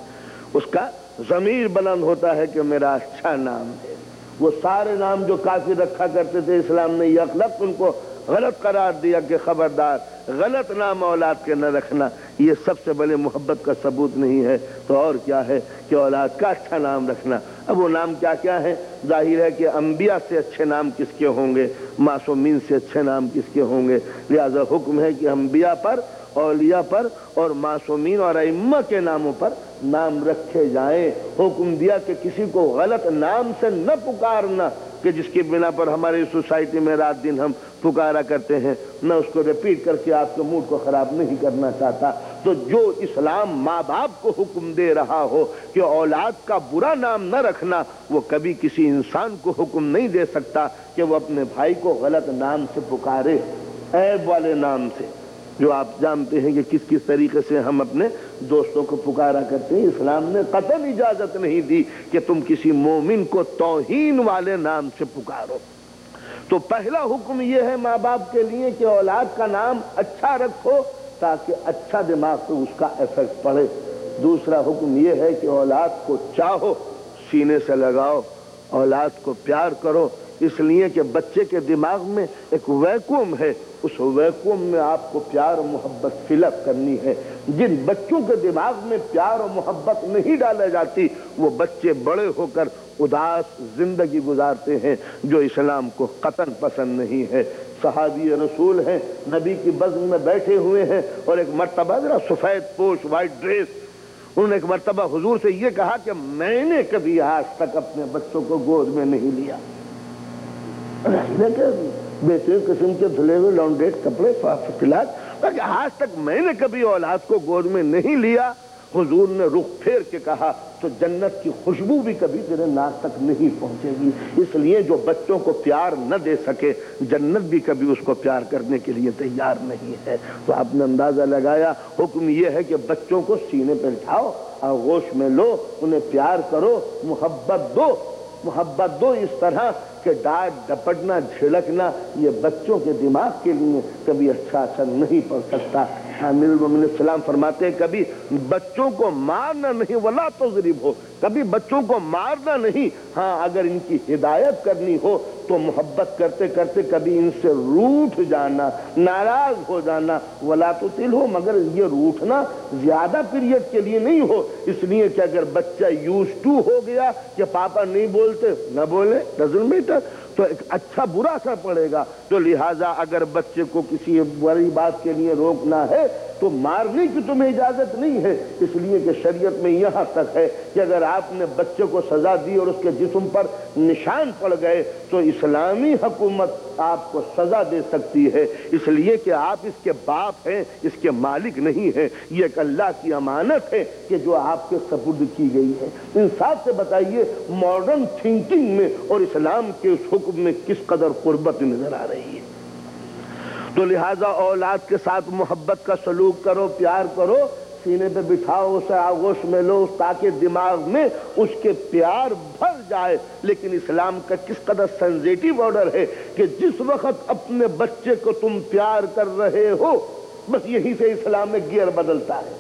اس کا ضمیر بلند ہوتا ہے کہ میرا اچھا نام ہے. وہ سارے نام جو کافر رکھا کرتے تھے اسلام نے یک لفظ ان کو غلط قرار دیا کہ خبردار غلط نام اولاد کے نہ رکھنا. یہ سب سے بڑے محبت کا ثبوت نہیں ہے تو اور کیا ہے کہ اولاد کا اچھا نام رکھنا. اب وہ نام کیا کیا ہے؟ ظاہر ہے کہ انبیاء سے اچھے نام کس کے ہوں گے، معصومین سے اچھے نام کس کے ہوں گے. لہذا حکم ہے کہ انبیاء پر، اولیاء پر اور معصومین اور ائمہ کے ناموں پر نام رکھے جائیں. حکم دیا کہ کسی کو غلط نام سے نہ پکارنا کہ جس کی بنا پر ہماری سوسائٹی میں رات دن ہم پکارا کرتے ہیں. نہ اس کو ریپیٹ کر کے آپ کے موڈ کو خراب نہیں کرنا چاہتا. تو جو اسلام ماں باپ کو حکم دے رہا ہو کہ اولاد کا برا نام نہ رکھنا، وہ کبھی کسی انسان کو حکم نہیں دے سکتا کہ وہ اپنے بھائی کو غلط نام سے پکارے، عیب والے نام سے. جو آپ جانتے ہیں کہ کس کس طریقے سے ہم اپنے دوستوں کو پکارا کرتے ہیں. اسلام نے قطعاً اجازت نہیں دی کہ تم کسی مومن کو توہین والے نام سے پکارو. تو پہلا حکم یہ ہے ماں باپ کے لیے کہ اولاد کا نام اچھا رکھو تاکہ اچھا دماغ پہ اس کا ایفیکٹ پڑے۔ دوسرا حکم یہ ہے کہ اولاد کو چاہو، سینے سے لگاؤ، اولاد کو پیار کرو، اس لیے کہ بچے کے دماغ میں ایک ویکوم ہے، اس ویکوم میں آپ کو پیار و محبت فل اپ کرنی ہے۔ جن بچوں کے دماغ میں پیار و محبت نہیں ڈالی جاتی وہ بچے بڑے ہو کر اداس زندگی گزارتے ہیں، جو اسلام کو قطعاً پسند نہیں ہے۔ صحابی رسول ہیں، نبی کی بزم میں بیٹھے ہوئے ہیں، اور ایک مرتبہ ذرا سفید پوش وائٹ ڈریس، انہوں نے ایک مرتبہ حضور سے یہ کہا کہ میں نے کبھی آج تک اپنے بچوں کو گود میں نہیں لیا۔ بہترین قسم کے دھلے ہوئے لانڈریٹ کپڑے فلاٹ، آج تک میں نے کبھی اولاد کو گود میں نہیں لیا۔ حضور نے رخ پھیر کے کہا تو جنت کی خوشبو بھی کبھی تیرے ناک تک نہیں پہنچے گی۔ اس لیے جو بچوں کو پیار نہ دے سکے جنت بھی کبھی اس کو پیار کرنے کے لیے تیار نہیں ہے۔ تو آپ نے اندازہ لگایا، حکم یہ ہے کہ بچوں کو سینے پہ اٹھاؤ، آغوش میں لو، انہیں پیار کرو، محبت دو اس طرح کہ ڈانٹ ڈپٹنا جھڑکنا یہ بچوں کے دماغ کے لیے کبھی اچھا اثر نہیں پڑ سکتا۔ امیر المومنین السلام فرماتے ہیں کبھی بچوں کو مارنا نہیں، ولا تضربو، کبھی بچوں کو مارنا نہیں، ہاں اگر ان کی ہدایت کرنی ہو تو محبت کرتے کرتے کبھی ان سے روٹھ جانا، ناراض ہو جانا، ولا تطلہو، مگر یہ روٹھنا زیادہ پیریڈ کے لیے نہیں ہو، اس لیے کہ اگر بچہ یوز ٹو ہو گیا کہ پاپا نہیں بولتے، نہ بولے، ڈزنٹ میٹر، تو ایک اچھا برا اثر پڑے گا۔ تو لہٰذا اگر بچے کو کسی بڑی بات کے لیے روکنا ہے تو مارنے کی تمہیں اجازت نہیں ہے، اس لیے کہ شریعت میں یہاں تک ہے کہ اگر آپ نے بچے کو سزا دی اور اس کے جسم پر نشان پڑ گئے تو اسلامی حکومت آپ کو سزا دے سکتی ہے، اس لیے کہ آپ اس کے باپ ہیں، اس کے مالک نہیں ہیں، یہ ایک اللہ کی امانت ہے کہ جو آپ کے سپرد کی گئی ہے۔ انصاف سے بتائیے ماڈرن تھنکنگ میں اور اسلام کے اس حکم میں کس قدر قربت نظر آ رہی ہے۔ تو لہٰذا اولاد کے ساتھ محبت کا سلوک کرو، پیار کرو، سینے پہ بٹھاؤ، اسے آغوش میں لو تاکہ دماغ میں اس کے پیار بھر جائے۔ لیکن اسلام کا کس قدر سینسیٹیو آرڈر ہے کہ جس وقت اپنے بچے کو تم پیار کر رہے ہو بس یہیں سے اسلام میں گیئر بدلتا ہے۔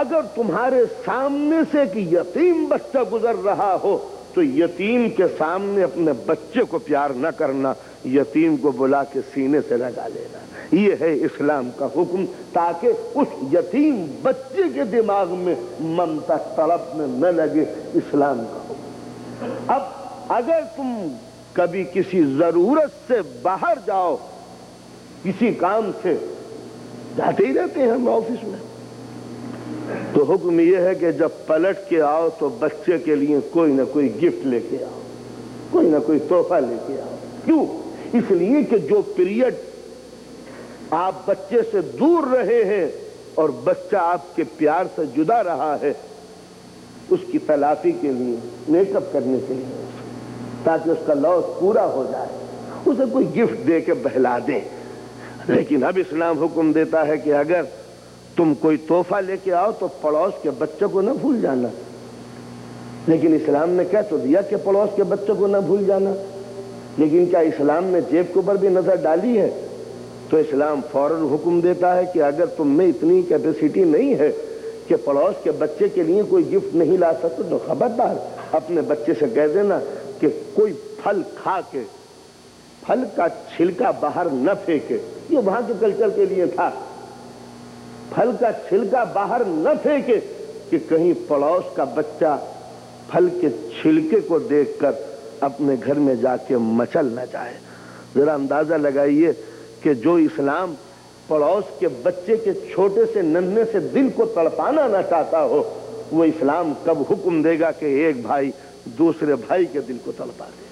اگر تمہارے سامنے سے ایک یتیم بچہ گزر رہا ہو تو یتیم کے سامنے اپنے بچے کو پیار نہ کرنا، یتیم کو بلا کے سینے سے لگا لینا، یہ ہے اسلام کا حکم، تاکہ اس یتیم بچے کے دماغ میں ممتا تڑپنے نہ لگے، اسلام کا حکم۔ اب اگر تم کبھی کسی ضرورت سے باہر جاؤ، کسی کام سے جاتے ہی رہتے ہیں ہم آفس میں، تو حکم یہ ہے کہ جب پلٹ کے آؤ تو بچے کے لیے کوئی نہ کوئی گفٹ لے کے آؤ، کوئی نہ کوئی تحفہ لے کے آؤ۔ کیوں؟ اس لیے کہ جو پیریڈ آپ بچے سے دور رہے ہیں اور بچہ آپ کے پیار سے جدا رہا ہے، اس کی تلافی کے لیے، میک اپ کرنے کے لیے، تاکہ اس کا لاس پورا ہو جائے، اسے کوئی گفٹ دے کے بہلا دیں۔ لیکن اب اسلام حکم دیتا ہے کہ اگر تم کوئی تحفہ لے کے آؤ تو پڑوس کے بچے کو نہ بھول جانا۔ لیکن اسلام نے کہہ تو دیا کہ پڑوس کے بچے کو نہ بھول جانا، لیکن کیا اسلام نے جیب کے اوپر بھی نظر ڈالی ہے؟ تو اسلام فوراً حکم دیتا ہے کہ اگر تم میں اتنی کیپیسٹی نہیں ہے کہ پڑوس کے بچے کے لیے کوئی گفٹ نہیں لا سکتے تو خبردار اپنے بچے سے کہہ دینا کہ کوئی پھل کھا کے پھل کا چھلکا باہر نہ پھینکے، یہ وہاں کے کلچر کے لیے تھا، پھل کا چھلکا باہر نہ پھینکے کہ کہیں پڑوس کا بچہ پھل کے چھلکے کو دیکھ کر اپنے گھر میں جا کے مچل نہ جائے۔ ذرا اندازہ لگائیے کہ جو اسلام پڑوس کے بچے کے چھوٹے سے ننھے سے دل کو تڑپانا نہ چاہتا ہو، وہ اسلام کب حکم دے گا کہ ایک بھائی دوسرے بھائی کے دل کو تڑپا دے؟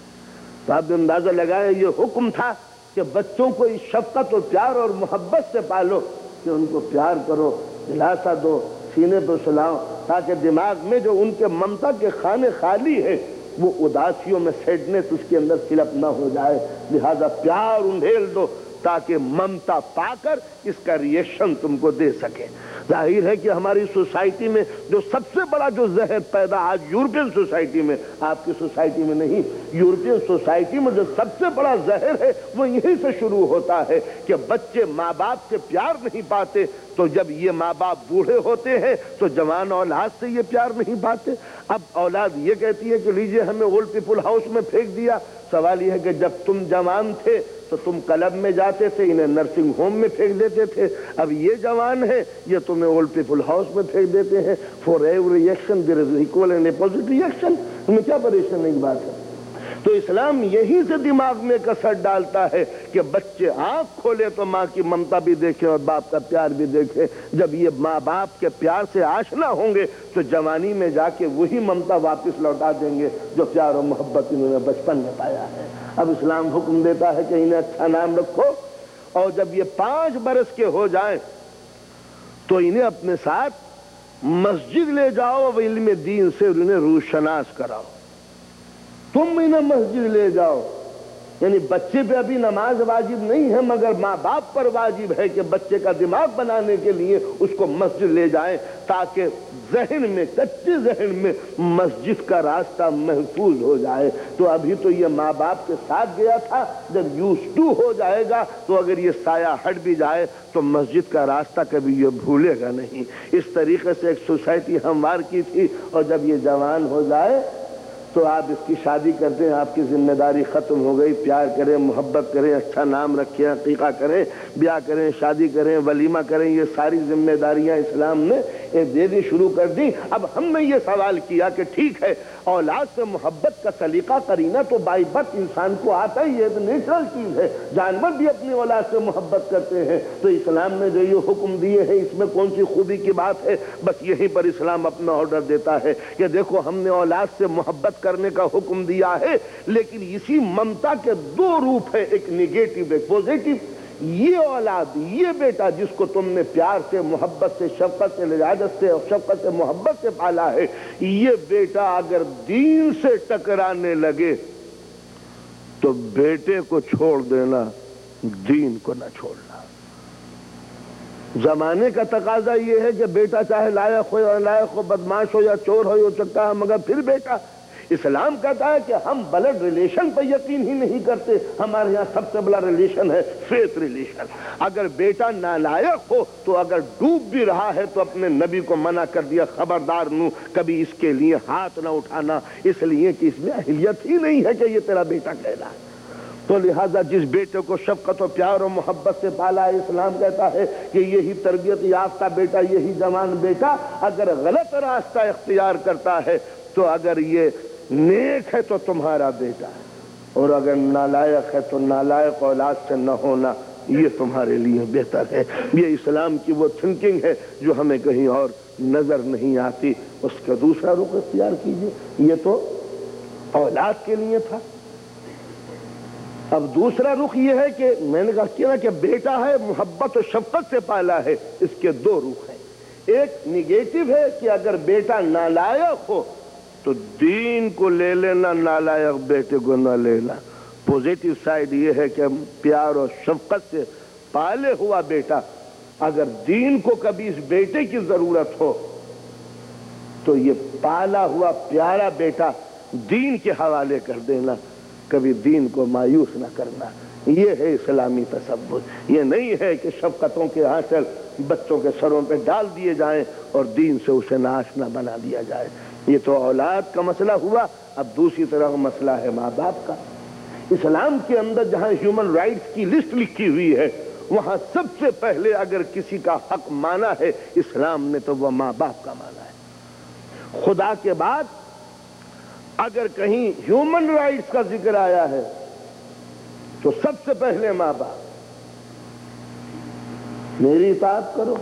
تو آپ نے اندازہ لگایا یہ حکم تھا کہ بچوں کو اس شفقت اور پیار اور محبت سے پالو، کہ ان کو پیار کرو، دلاسا دو، سینے پہ سلاؤ، تاکہ دماغ میں جو ان کے ممتا کے خانے خالی ہے وہ اداسیوں میں سیڈنس اس کے اندر فلپ نہ ہو جائے۔ لہذا پیار انڈھیل دو تاکہ ممتا پا کر اس کا ریئیکشن تم کو دے سکے۔ ظاہر ہے کہ ہماری سوسائٹی میں جو سب سے بڑا جو زہر پیدا آج یورپین سوسائٹی میں، آپ کی سوسائٹی میں نہیں، یورپین سوسائٹی میں جو سب سے بڑا زہر ہے وہ یہیں سے شروع ہوتا ہے کہ بچے ماں باپ سے پیار نہیں پاتے، تو جب یہ ماں باپ بوڑھے ہوتے ہیں تو جوان اولاد سے یہ پیار نہیں پاتے۔ اب اولاد یہ کہتی ہے کہ لیجئے ہمیں اولڈ پیپل ہاؤس میں پھینک دیا۔ سوال یہ ہے کہ جب تم جوان تھے تو تم کلب میں جاتے تھے، انہیں نرسنگ ہوم میں پھینک دیتے تھے، اب یہ جوان ہے یہ تمہیں اولڈ پیپل ہاؤس میں پھینک دیتے ہیں۔ For every reaction there is equal and opposite reaction. تمہیں کیا پریشانی کی بات ہے؟ تو اسلام یہی سے دماغ میں کسر ڈالتا ہے کہ بچے آنکھ کھولے تو ماں کی ممتا بھی دیکھے اور باپ کا پیار بھی دیکھے۔ جب یہ ماں باپ کے پیار سے آشنا ہوں گے تو جوانی میں جا کے وہی ممتا واپس لوٹا دیں گے جو پیار و محبت انہوں نے بچپن میں پایا ہے۔ اب اسلام حکم دیتا ہے کہ انہیں اچھا نام رکھو، اور جب یہ 5 برس کے ہو جائیں تو انہیں اپنے ساتھ مسجد لے جاؤ اور علم دین سے انہیں روشناس کراؤ۔ تم انہیں مسجد لے جاؤ، یعنی بچے پہ ابھی نماز واجب نہیں ہے مگر ماں باپ پر واجب ہے کہ بچے کا دماغ بنانے کے لیے اس کو مسجد لے جائیں تاکہ ذہن میں، کچے ذہن میں مسجد کا راستہ محفوظ ہو جائے۔ تو ابھی تو یہ ماں باپ کے ساتھ گیا تھا، جب یوز ٹو ہو جائے گا تو اگر یہ سایہ ہٹ بھی جائے تو مسجد کا راستہ کبھی یہ بھولے گا نہیں۔ اس طریقے سے ایک سوسائٹی ہموار کی تھی، اور جب یہ جوان ہو جائے تو آپ اس کی شادی کرتے ہیں، آپ کی ذمہ داری ختم ہو گئی۔ پیار کریں، محبت کریں، اچھا نام رکھیں، عقیقہ کریں، بیاہ کریں، شادی کریں، ولیمہ کریں، یہ ساری ذمہ داریاں اسلام نے دے دی، شروع کر دی۔ اب ہم نے یہ سوال کیا کہ ٹھیک ہے اولاد سے محبت کا سلیقہ قرینہ تو بائی برتھ انسان کو آتا ہی ہے، تو نیچرل چیز ہے، جانور بھی اپنی اولاد سے محبت کرتے ہیں، تو اسلام نے جو یہ حکم دیے ہیں اس میں کون سی خوبی کی بات ہے؟ بس یہیں پر اسلام اپنا آرڈر دیتا ہے کہ دیکھو ہم نے اولاد سے محبت کرنے کا حکم دیا ہے، لیکن اسی ممتا کے 2 روپ ہیں، ایک نیگیٹو ایک پوزیٹو۔ یہ اولاد، یہ بیٹا جس کو تم نے پیار سے، محبت سے، شفقت سے، لجاجت سے اور شفقت سے، محبت سے پالا ہے، یہ بیٹا اگر دین سے ٹکرانے لگے تو بیٹے کو چھوڑ دینا، دین کو نہ چھوڑنا۔ زمانے کا تقاضا یہ ہے کہ بیٹا چاہے لائق ہو یا نالائق ہو، بدماش ہو یا چور ہو سکتا ہے، مگر پھر بیٹا۔ اسلام کہتا ہے کہ ہم بلڈ ریلیشن پر یقین ہی نہیں کرتے، ہمارے یہاں سب سے بڑا ریلیشن ہے فیتھ ریلیشن۔ اگر بیٹا نالائق ہو تو اگر ڈوب بھی رہا ہے تو اپنے نبی کو منع کر دیا، خبردار نو کبھی اس کے لیے ہاتھ نہ اٹھانا، اس لیے کہ اس میں اہلیت ہی نہیں ہے کہ یہ تیرا بیٹا کہنا ہے۔ تو لہٰذا جس بیٹے کو شفقت و پیار و محبت سے پالا ہے، اسلام کہتا ہے کہ یہی تربیت یافتہ بیٹا، یہی جوان بیٹا اگر غلط راستہ اختیار کرتا ہے تو اگر یہ نیک ہے تو تمہارا بیٹا ہے، اور اگر نالائق ہے تو نالائق اولاد سے نہ ہونا یہ تمہارے لیے بہتر ہے۔ یہ اسلام کی وہ تھنکنگ ہے جو ہمیں کہیں اور نظر نہیں آتی۔ اس کا دوسرا رخ اختیار کیجیے، یہ تو اولاد کے لیے تھا۔ اب دوسرا رخ یہ ہے کہ میں نے کہا کہ بیٹا ہے، محبت و شفقت سے پالا ہے، اس کے 2 رخ ہیں۔ ایک نیگیٹو ہے کہ اگر بیٹا نالائق ہو تو دین کو لے لینا، نالائق بیٹے کو نہ لینا۔ پوزیٹو سائیڈ یہ ہے کہ پیار اور شفقت سے پالے ہوا بیٹا اگر دین کو کبھی اس بیٹے کی ضرورت ہو تو یہ پالا ہوا پیارا بیٹا دین کے حوالے کر دینا، کبھی دین کو مایوس نہ کرنا۔ یہ ہے اسلامی تصور۔ یہ نہیں ہے کہ شفقتوں کے آنچل بچوں کے سروں پہ ڈال دیے جائیں اور دین سے اسے ناآشنا بنا دیا جائے۔ یہ تو اولاد کا مسئلہ ہوا۔ اب دوسری طرف مسئلہ ہے ماں باپ کا۔ اسلام کے اندر جہاں ہیومن رائٹس کی لسٹ لکھی ہوئی ہے وہاں سب سے پہلے اگر کسی کا حق مانا ہے اسلام نے تو وہ ماں باپ کا مانا ہے۔ خدا کے بعد اگر کہیں ہیومن رائٹس کا ذکر آیا ہے تو سب سے پہلے ماں باپ۔ میری اطاعت کرو،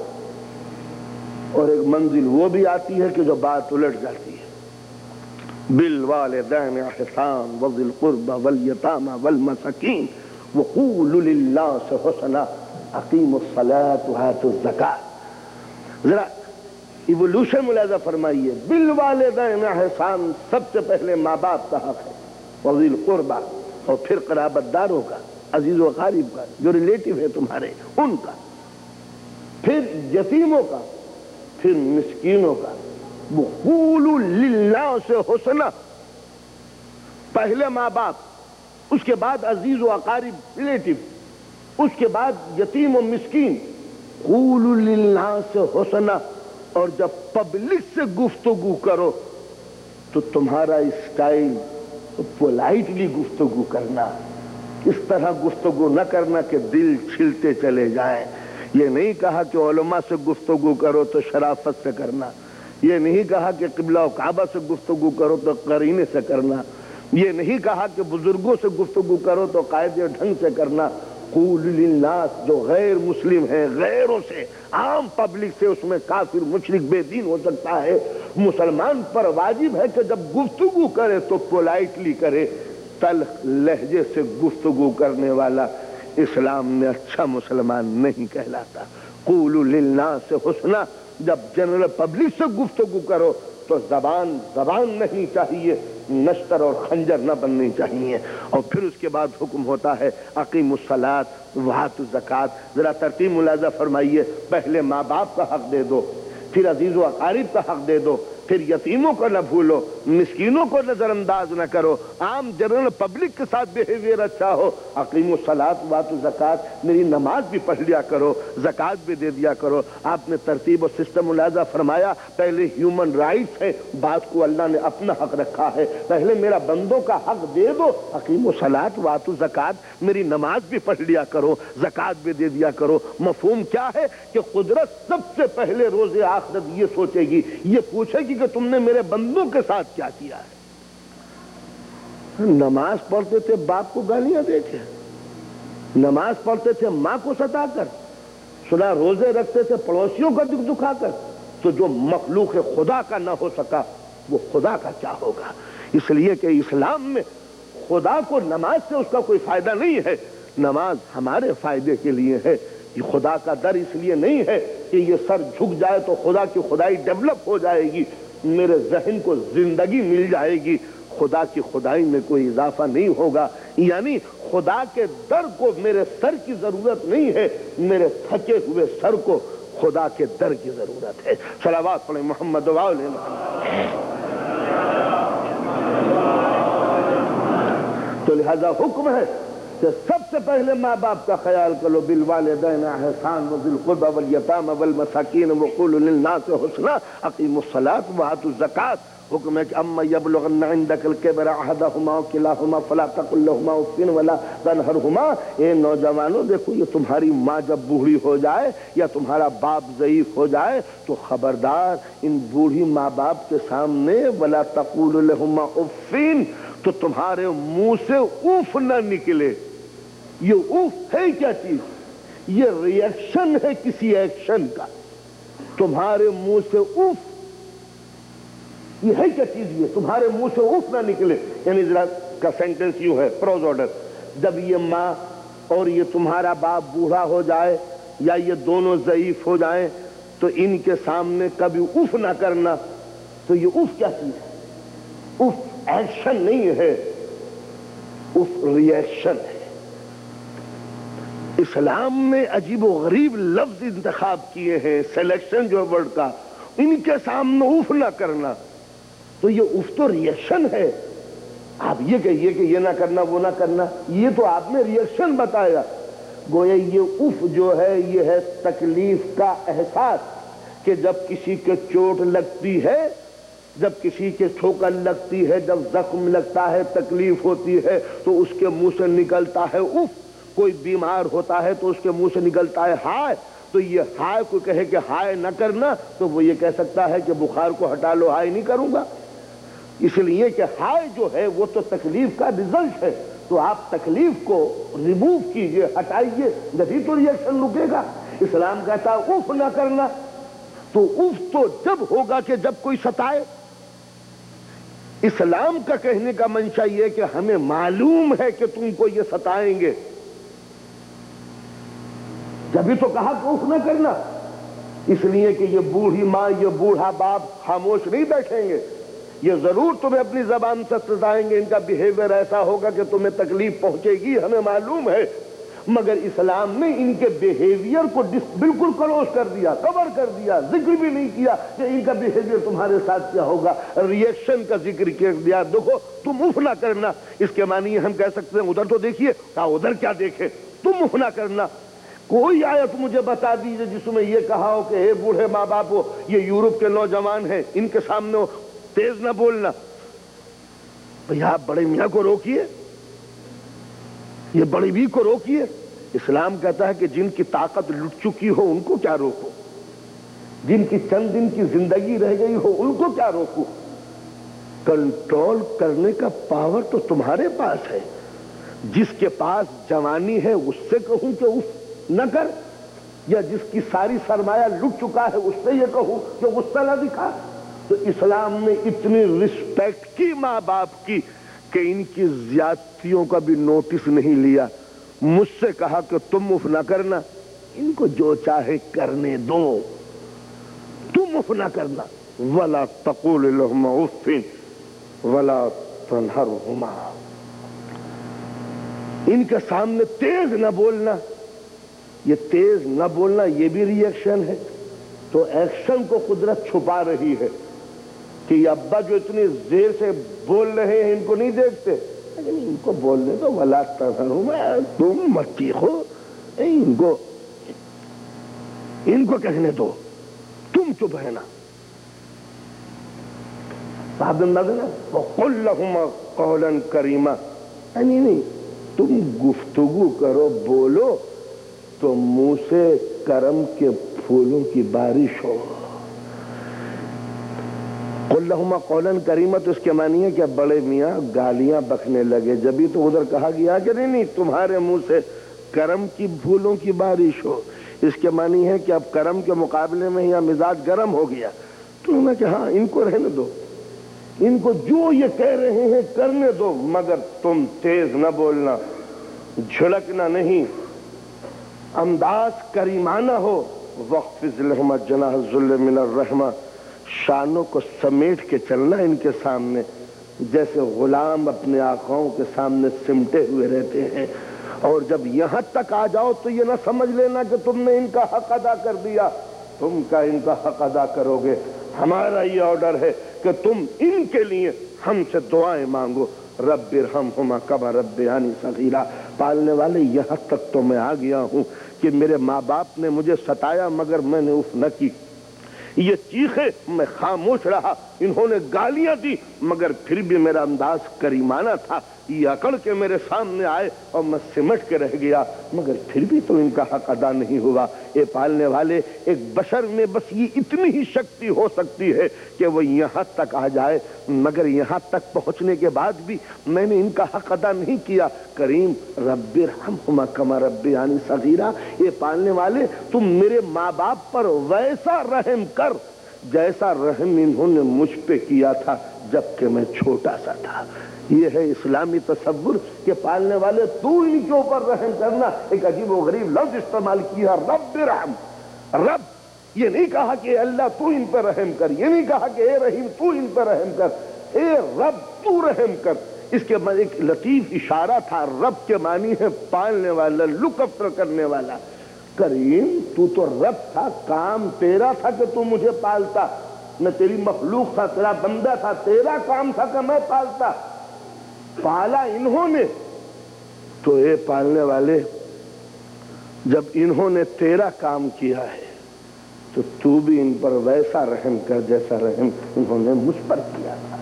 اور ایک منزل وہ بھی آتی ہے کہ جو بات الٹ جاتی ہے، بالوالدین احسان وذی القربى والیتامى والمساکین وقولوا للناس حسنا اقیموا الصلاة وآتوا الزکاة۔ ذرا ایوولوشن ملاحظہ فرمائیے، بالوالدین احسان سب سے پہلے ماں باپ کا حق ہے، وذی القربى اور پھر قرابت داروں کا، عزیز و قریب کا، جو ریلیٹو ہے تمہارے ان کا، پھر یتیموں کا، پھر مسکینوں کا، وقولوا للناس حسنا، پہلے ماں باپ، اس کے بعد عزیز و اقارب ریلیٹو، اس کے بعد یتیم و مسکین، قولوا للناس حسنا، اور جب پبلک سے گفتگو کرو تو تمہارا اسٹائل پولائٹلی گفتگو کرنا، اس طرح گفتگو نہ کرنا کہ دل چھلتے چلے جائیں۔ یہ نہیں کہا کہ علماء سے گفتگو کرو تو شرافت سے کرنا، یہ نہیں کہا کہ قبلہ و کعبہ سے گفتگو کرو تو قرینے سے کرنا، یہ نہیں کہا کہ بزرگوں سے گفتگو کرو تو قاعدے ڈھنگ سے کرنا۔ قول للناس، جو غیر مسلم ہیں، غیروں سے، عام پبلک سے، اس میں کافر مشرک بے دین ہو سکتا ہے، مسلمان پر واجب ہے کہ جب گفتگو کرے تو پولائٹلی کرے۔ تلخ لہجے سے گفتگو کرنے والا اسلام میں اچھا مسلمان نہیں کہلاتا۔ قولوا للناس حسنا، جب جنرل پبلک سے گفتگو کرو تو زبان نہیں چاہیے، نشتر اور خنجر نہ بننی چاہیے۔ اور پھر اس کے بعد حکم ہوتا ہے اقیموا الصلاۃ وآتوا الزکوٰۃ۔ ذرا ترتیب ملاحظہ فرمائیے، پہلے ماں باپ کا حق دے دو، پھر عزیز و اقارب کا حق دے دو، پھر یتیموں کو نہ بھولو، مسکینوں کو نظر انداز نہ کرو، عام جنرل پبلک کے ساتھ بیہیویئر اچھا ہو۔ اقیموا الصلاۃ وآتوا الزکوٰۃ، میری نماز بھی پڑھ لیا کرو، زکوٰۃ بھی دے دیا کرو۔ آپ نے ترتیب و سسٹم ملاحظہ فرمایا، پہلے ہیومن رائٹس ہے، بات کو اللہ نے اپنا حق رکھا ہے، پہلے میرا بندوں کا حق دے دو، اقیموا الصلاۃ وآتوا الزکوٰۃ، میری نماز بھی پڑھ لیا کرو، زکوٰۃ بھی دے دیا کرو۔ مفہوم کیا ہے کہ قدرت سب سے پہلے روز آخرت یہ سوچے گی، یہ پوچھے گی کہ تم نے میرے بندوں کے ساتھ کیا کیا ہے۔ نماز پڑھتے تھے باپ کو گالیاں دے کے، نماز پڑھتے تھے ماں کو ستا کر، سنا روزے رکھتے تھے پڑوسیوں کا دکھ دکھا کر، تو جو مخلوق خدا کا نہ ہو سکا وہ خدا کا کیا ہوگا؟ اس لیے کہ اسلام میں خدا کو نماز سے اس کا کوئی فائدہ نہیں ہے، نماز ہمارے فائدے کے لیے ہے۔ یہ خدا کا در اس لیے نہیں ہے کہ یہ سر جھک جائے تو خدا کی خدائی ڈیولپ ہو جائے گی، میرے ذہن کو زندگی مل جائے گی، خدا کی خدائی میں کوئی اضافہ نہیں ہوگا۔ یعنی خدا کے در کو میرے سر کی ضرورت نہیں ہے، میرے تھکے ہوئے سر کو خدا کے در کی ضرورت ہے۔ صلوات پڑھیں محمد و آل محمد۔ تو لہذا حکم ہے کہ سب سے پہلے ماں باپ کا خیال کرو، بالوالدین احسان وذی القربی والیتامی والمساکین وقولوا للناس حسنا، اقیموا الصلاۃ وآتوا الزکوٰۃ۔ حکم ہے کہ اما یبلغن عندک الکبر احدہما او کلاہما فلا تقل لہما اف ولا تنہرہما۔ اے نوجوانوں، دیکھو یہ تمہاری ماں جب بوڑھی ہو جائے یا تمہارا باپ ضعیف ہو جائے تو خبردار ان بوڑھی ماں باپ کے سامنے ولا تقول لہما اف، تو تمہارے منہ سے اوف نہ نکلے۔ یہ اوف ہے کیا چیز؟ یہ ریئیکشن ہے کسی ایکشن کا، تمہارے منہ سے اوف، یہ ہے کیا چیز؟ یہ تمہارے منہ سے اوف نہ نکلے۔ یعنی ذرا کا سینٹنس یوں ہے، پروز آرڈر، جب یہ ماں اور یہ تمہارا باپ بوڑھا ہو جائے یا یہ دونوں ضعیف ہو جائیں تو ان کے سامنے کبھی اوف نہ کرنا۔ تو یہ اوف کیا چیز ہے؟ اوف ایکشن نہیں ہے، اوف ریئیکشن ہے۔ اسلام میں عجیب و غریب لفظ انتخاب کیے ہیں، سلیکشن جو ورڈ کا، ان کے سامنے اوف نہ کرنا، تو یہ اوف تو ریئیکشن ہے۔ آپ یہ کہیے کہ یہ نہ کرنا وہ نہ کرنا، یہ تو آپ نے ریئیکشن بتایا۔ گویا یہ اوف جو ہے یہ ہے تکلیف کا احساس، کہ جب کسی کے چوٹ لگتی ہے، جب کسی کے ٹھوکر لگتی ہے، جب زخم لگتا ہے، تکلیف ہوتی ہے تو اس کے منہ سے نکلتا ہے اوف۔ کوئی بیمار ہوتا ہے تو اس کے منہ سے نکلتا ہے ہائے، تو یہ ہائے کو کہے کہ ہائے نہ کرنا تو وہ یہ کہہ سکتا ہے کہ بخار کو ہٹا لو، ہائے نہیں کروں گا۔ اس لیے کہ ہائے جو ہے وہ تو تکلیف کا رزلٹ ہے، تو آپ تکلیف کو ریموو کیجئے، ہٹائیے، جبھی تو ریئیکشن رکے گا۔ اسلام کہتا ہے اوف نہ کرنا، تو اوف تو جب ہوگا کہ جب کوئی ستائے۔ اسلام کا کہنے کا منشا یہ کہ ہمیں معلوم ہے کہ تم کو یہ ستائیں گے، جبھی تو کہا کہ اوف نہ کرنا۔ اس لیے کہ یہ بوڑھی ماں، یہ بوڑھا باپ خاموش نہیں بیٹھیں گے، یہ ضرور تمہیں اپنی زبان سے ستائیں گے، ان کا بیہیویئر ایسا ہوگا کہ تمہیں تکلیف پہنچے گی، ہمیں معلوم ہے، مگر اسلام نے ان کے بیہیویئر کو بالکل کلوز کر دیا، کور کر دیا، ذکر بھی نہیں کیا کہ ان کا بیہیویئر تمہارے ساتھ کیا ہوگا، ریئیکشن کا ذکر کر دیا، دیکھو تم اف نہ کرنا۔ اس کے معنی ہم کہہ سکتے ہیں ادھر تو دیکھیے، ادھر کیا دیکھے، تم اف نہ کرنا۔ کوئی آیت مجھے بتا دیجئے جس میں یہ کہا ہو کہ اے بوڑھے ماں باپ ہو، یہ یورپ کے نوجوان ہیں، ان کے سامنے تیز نہ بولنا۔ بھئی آپ بڑے میاں کو روکیے، یہ بڑی بھی کو روکیے۔ اسلام کہتا ہے کہ جن کی طاقت لٹ چکی ہو ان کو کیا روکو، جن کی چند دن کی زندگی رہ گئی ہو ان کو کیا روکو۔ کنٹرول کرنے کا پاور تو تمہارے پاس ہے۔ جس کے پاس جوانی ہے اس سے کہوں کہ اف نہ کر، یا جس کی ساری سرمایہ لٹ چکا ہے اس سے یہ کہوں کہ غصہ نہ دکھا۔ تو اسلام نے اتنی رسپیکٹ کی ماں باپ کی کہ ان کی زیادتیوں کا بھی نوٹس نہیں لیا۔ مجھ سے کہا کہ تم اف نہ کرنا، ان کو جو چاہے کرنے دو، تم اف نہ کرنا۔ وَلَا تَقُولِ لَهُمَا اُفٍّ وَلَا تَنْهَرْهُمَا، ان کے سامنے تیز نہ بولنا۔ یہ تیز نہ بولنا یہ بھی ری ایکشن ہے، تو ایکشن کو قدرت چھپا رہی ہے کہ یہ ابا جو اتنی زیر سے بول رہے ہیں ان کو نہیں دیکھتے، لیکن ان کو بولنے دو۔ وَلَا تَنْهَرْهُمَا، تم مت چیخو، ان کو کہنے دو، تم چپ رہنا۔ صاحب نظر وَقُلْ لَهُمَا قَوْلًا كَرِيمًا، نہیں تم گفتگو کرو، بولو تو منہ سے کرم کے پھولوں کی بارش ہو۔ قُلْ لَهُمَا قَوْلًا كَرِيمًا، تو اس کے معنی ہے کہ بڑے میاں گالیاں بکنے لگے، جبھی تو ادھر کہا گیا کہ نہیں تمہارے منہ سے کرم کی پھولوں کی بارش ہو۔ اس کے معنی ہے کہ اب کرم کے مقابلے میں یا مزاج گرم ہو گیا، تو انہوں نے کہ ہاں ان کو رہنے دو، ان کو جو یہ کہہ رہے ہیں کرنے دو، مگر تم تیز نہ بولنا، جھڑکنا نہیں، انداز کریمانہ ہو۔ وَاخْفِضْ لَهُمَا جَنَاحَ الذُّلِّ مِنَ الرَّحْمَةِ، شانوں کو سمیٹ کے چلنا ان کے سامنے، جیسے غلام اپنے آقاؤں کے سامنے سمٹے ہوئے رہتے ہیں۔ اور جب یہاں تک آ جاؤ تو یہ نہ سمجھ لینا کہ تم نے ان کا حق ادا کر دیا، تم کا ان کا حق ادا کرو گے۔ ہمارا یہ آرڈر ہے کہ تم ان کے لیے ہم سے دعائیں مانگو۔ رب ارحمہما کما ربیانی صغیرا، پالنے والے یہاں تک تو میں آ گیا ہوں کہ میرے ماں باپ نے مجھے ستایا مگر میں نے اف نہ کی، یہ چیخے میں خاموش رہا، انہوں نے گالیاں دی مگر پھر بھی میرا انداز کریمانہ تھا، یہ اکڑ کے میرے سامنے آئے اور میں سمٹ کے رہ گیا مگر پھر بھی تو ان کا حق ادا نہیں ہوا۔ اے پالنے والے، ایک بشر میں بس یہ اتنی ہی شکتی ہو سکتی ہے کہ وہ یہاں تک آ جائے، مگر یہاں تک پہنچنے کے بعد بھی میں نے ان کا حق ادا نہیں کیا۔ کریم رب ارحمہما کما ربیانی صغیرا، اے پالنے والے تم میرے ماں باپ پر ویسا رحم کر جیسا رحم انہوں نے مجھ پہ کیا تھا جبکہ میں چھوٹا سا تھا۔ یہ ہے اسلامی تصور کہ پالنے والے تو ان کے اوپر رحم کرنا۔ ایک عجیب و غریب لفظ استعمال کیا، رب رحم۔ رب، یہ نہیں کہا کہ اے اللہ تو ان پر رحم کر، یہ نہیں کہا کہ اے رحیم تو ان پر رحم کر، اے رب تو رحم کر۔ اس کے بعد ایک لطیف اشارہ تھا، رب کے معنی ہے پالنے والا، لک افٹر کرنے والا۔ کریم تو رب تھا، کام تیرا تھا کہ تو مجھے پالتا، میں تیری مخلوق تھا، تیرا بندہ تھا، تیرا کام تھا کہ میں پالتا۔ پالا انہوں نے، تو اے پالنے والے جب انہوں نے تیرا کام کیا ہے تو تو بھی ان پر ویسا رحم کر جیسا رحم انہوں نے مجھ پر کیا تھا۔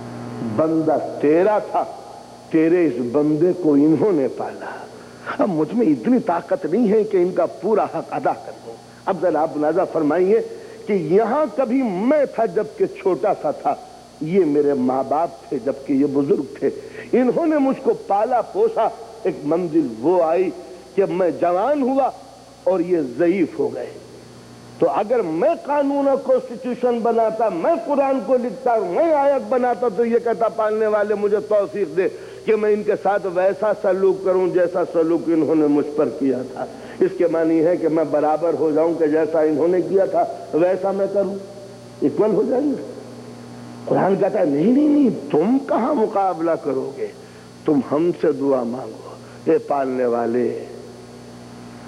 بندہ تیرا تھا، تیرے اس بندے کو انہوں نے پالا، اب مجھ میں اتنی طاقت نہیں ہے کہ ان کا پورا حق ادا کر دوں۔ اب ذرا آپ اندازہ فرمائیے کہ یہاں کبھی میں تھا جبکہ چھوٹا سا تھا، یہ میرے ماں باپ تھے جبکہ یہ بزرگ تھے، انہوں نے مجھ کو پالا پوسا، ایک منزل وہ آئی کہ میں جوان ہوا اور یہ ضعیف ہو گئے۔ تو اگر میں قانون اور کانسٹیٹیوشن بناتا، میں قرآن کو لکھتا، میں آیت بناتا، تو یہ کہتا پالنے والے مجھے توفیق دے کہ میں ان کے ساتھ ویسا سلوک کروں جیسا سلوک انہوں نے مجھ پر کیا تھا۔ اس کے معنی ہے کہ میں برابر ہو جاؤں کہ جیسا انہوں نے کیا تھا ویسا میں کروں، ایکول ہو جائیں گے۔ قرآن کہتا ہے نہیں، تم کہاں مقابلہ کرو گے، تم ہم سے دعا مانگو۔ اے پالنے والے،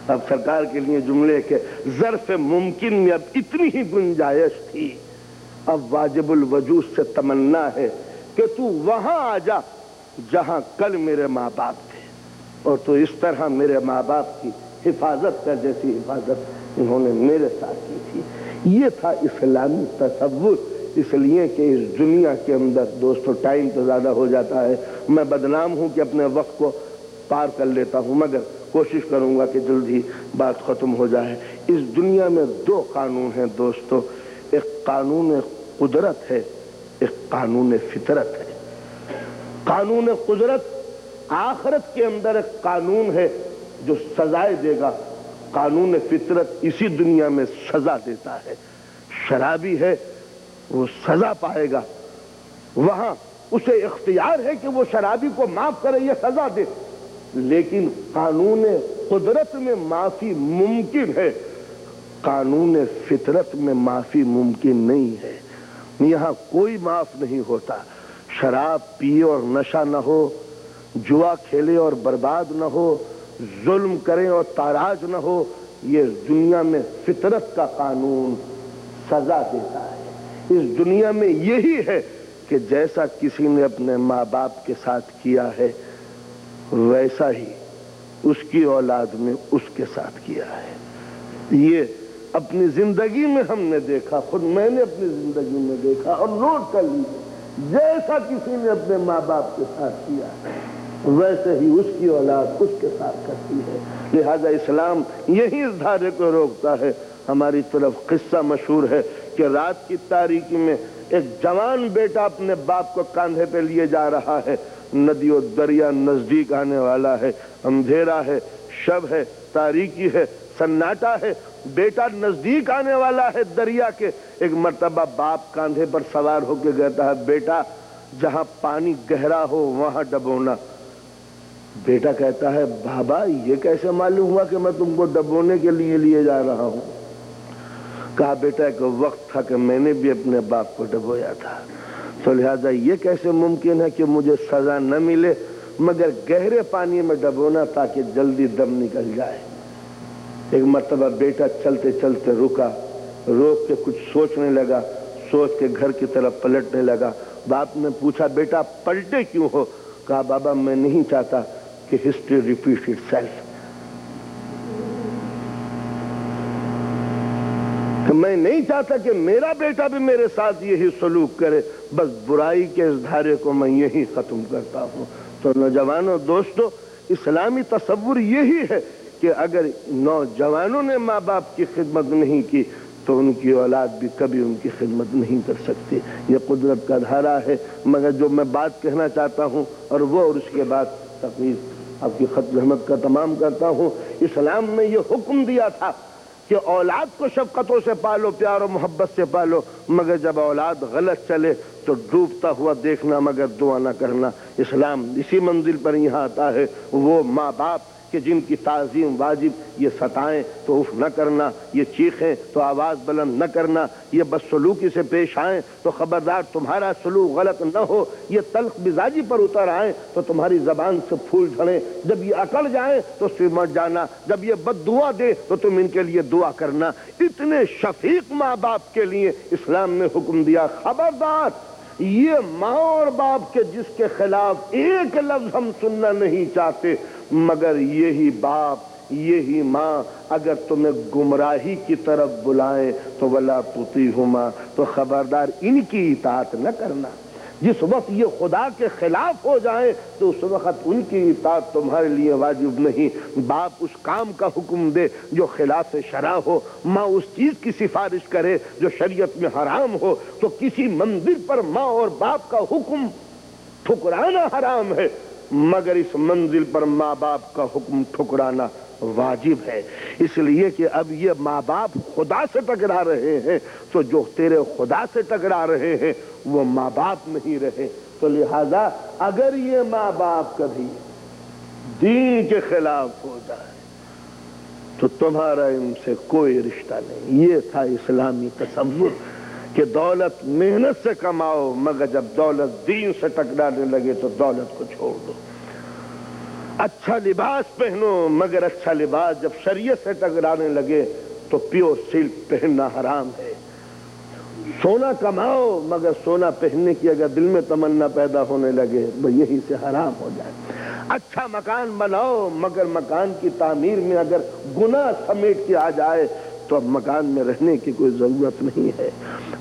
اب سرکار کے لیے جملے کے ظرف ممکن میں اب اتنی ہی گنجائش تھی، اب واجب الوجود سے تمنا ہے کہ تو وہاں آ جا جہاں کل میرے ماں باپ تھے، اور تو اس طرح میرے ماں باپ کی حفاظت کر جیسی حفاظت انہوں نے میرے ساتھ کی تھی۔ یہ تھا اسلامی تصور۔ اس لیے کہ اس دنیا کے اندر دوستو ٹائم تو زیادہ ہو جاتا ہے، میں بدنام ہوں کہ اپنے وقت کو پار کر لیتا ہوں، مگر کوشش کروں گا کہ جلد ہی بات ختم ہو جائے۔ اس دنیا میں دو قانون ہیں دوستو، ایک قانون قدرت ہے، ایک قانون فطرت ہے۔ قانون قدرت آخرت کے اندر ایک قانون ہے جو سزائے دے گا، قانون فطرت اسی دنیا میں سزا دیتا ہے۔ شرابی ہے وہ سزا پائے گا، وہاں اسے اختیار ہے کہ وہ شرابی کو معاف کرے یا سزا دے، لیکن قانون قدرت میں معافی ممکن ہے، قانون فطرت میں معافی ممکن نہیں ہے۔ یہاں کوئی معاف نہیں ہوتا۔ شراب پیے اور نشہ نہ ہو، جوا کھیلے اور برباد نہ ہو، ظلم کرے اور تاراج نہ ہو، یہ دنیا میں فطرت کا قانون سزا دیتا ہے۔ اس دنیا میں یہی ہے کہ جیسا کسی نے اپنے ماں باپ کے ساتھ کیا ہے ویسا ہی اس کی اولاد نے اس کے ساتھ کیا ہے۔ یہ اپنی زندگی میں ہم نے دیکھا، خود میں نے اپنی زندگی میں دیکھا، اور نوٹ کر لیجیے، جیسا کسی نے اپنے ماں باپ کے ساتھ کیا ویسے ہی اس کی اولاد اس کے ساتھ کرتی ہے۔ لہذا اسلام یہی اس دھارے کو روکتا ہے۔ ہماری طرف قصہ مشہور ہے کہ رات کی تاریکی میں ایک جوان بیٹا اپنے باپ کو کاندھے پہ لیے جا رہا ہے، ندی و دریا نزدیک آنے والا ہے، اندھیرا ہے، شب ہے، تاریکی ہے، سناٹا ہے، بیٹا نزدیک آنے والا ہے دریا کے۔ ایک مرتبہ باپ کاندھے پر سوار ہو کے کہتا ہے، بیٹا جہاں پانی گہرا ہو وہاں ڈبونا۔ بیٹا کہتا ہے، بابا یہ کیسے معلوم ہوا کہ میں تم کو ڈبونے کے لیے لیے جا رہا ہوں؟ کہا، بیٹا ایک وقت تھا کہ میں نے بھی اپنے باپ کو ڈبویا تھا، تو لہذا یہ کیسے ممکن ہے کہ مجھے سزا نہ ملے مگر گہرے پانی میں ڈبونا تاکہ جلدی دم نکل جائے۔ ایک مرتبہ بیٹا چلتے چلتے رکا، روک کے کچھ سوچنے لگا، سوچ کے گھر کی طرف پلٹنے لگا۔ باپ نے پوچھا، بیٹا پلٹے کیوں ہو؟ کہا، بابا میں نہیں چاہتا کہ ہسٹری ریپیٹ اٹ سیلف، میں نہیں چاہتا کہ میرا بیٹا بھی میرے ساتھ یہی سلوک کرے، بس برائی کے اس دھارے کو میں یہی ختم کرتا ہوں۔ تو نوجوانوں دوستو، اسلامی تصور یہی ہے کہ اگر نوجوانوں نے ماں باپ کی خدمت نہیں کی تو ان کی اولاد بھی کبھی ان کی خدمت نہیں کر سکتی۔ یہ قدرت کا دھارا ہے۔ مگر جو میں بات کہنا چاہتا ہوں اور اس کے بعد تقریر آپ کی خط رحمت کا تمام کرتا ہوں، اسلام نے یہ حکم دیا تھا کہ اولاد کو شفقتوں سے پالو، پیار و محبت سے پالو، مگر جب اولاد غلط چلے تو ڈوبتا ہوا دیکھنا مگر دعا نہ کرنا۔ اسلام اسی منزل پر یہاں آتا ہے، وہ ماں باپ کہ جن کی تعظیم واجب، یہ ستائیں تو اف نہ کرنا، یہ چیخیں تو آواز بلند نہ کرنا، یہ بدسلوکی سے پیش آئیں تو خبردار تمہارا سلوک غلط نہ ہو، یہ تلخ مزاجی پر اتر آئیں تو تمہاری زبان سے پھول جھڑیں، جب یہ اکڑ جائیں تو سمٹ جانا، جب یہ بد دعا دے تو تم ان کے لیے دعا کرنا۔ اتنے شفیق ماں باپ کے لیے اسلام نے حکم دیا، خبردار یہ ماں اور باپ کے جس کے خلاف ایک لفظ ہم سننا نہیں چاہتے، مگر یہی باپ یہی ماں اگر تمہیں گمراہی کی طرف بلائیں تو ولا تطیعہما، تو خبردار ان کی اطاعت نہ کرنا۔ جس وقت یہ خدا کے خلاف ہو جائیں تو اس وقت ان کی اطاعت تمہارے لیے واجب نہیں۔ باپ اس کام کا حکم دے جو خلاف شرع ہو، ماں اس چیز کی سفارش کرے جو شریعت میں حرام ہو، تو کسی منزل پر ماں اور باپ کا حکم ٹھکرانا حرام ہے، مگر اس منزل پر ماں باپ کا حکم ٹھکرانا واجب ہے۔ اس لیے کہ اب یہ ماں باپ خدا سے ٹکرا رہے ہیں، تو جو تیرے خدا سے ٹکرا رہے ہیں وہ ماں باپ نہیں رہے۔ تو لہذا اگر یہ ماں باپ کبھی دین کے خلاف ہو جائے تو تمہارا ان سے کوئی رشتہ نہیں۔ یہ تھا اسلامی تصور کہ دولت محنت سے کماؤ، مگر جب دولت دین سے ٹکرانے لگے تو دولت کو چھوڑ دو۔ اچھا لباس پہنو مگر اچھا لباس جب شریعت سے ٹکرانے لگے تو پیور سلک پہننا حرام ہے. سونا کماؤ مگر سونا پہننے کی اگر دل میں تمنا پیدا ہونے لگے وہ یہی سے حرام ہو جائے. اچھا مکان بناؤ مگر مکان کی تعمیر میں اگر گناہ سمیٹ کے آ جائے تو اب مکان میں رہنے کی کوئی ضرورت نہیں ہے.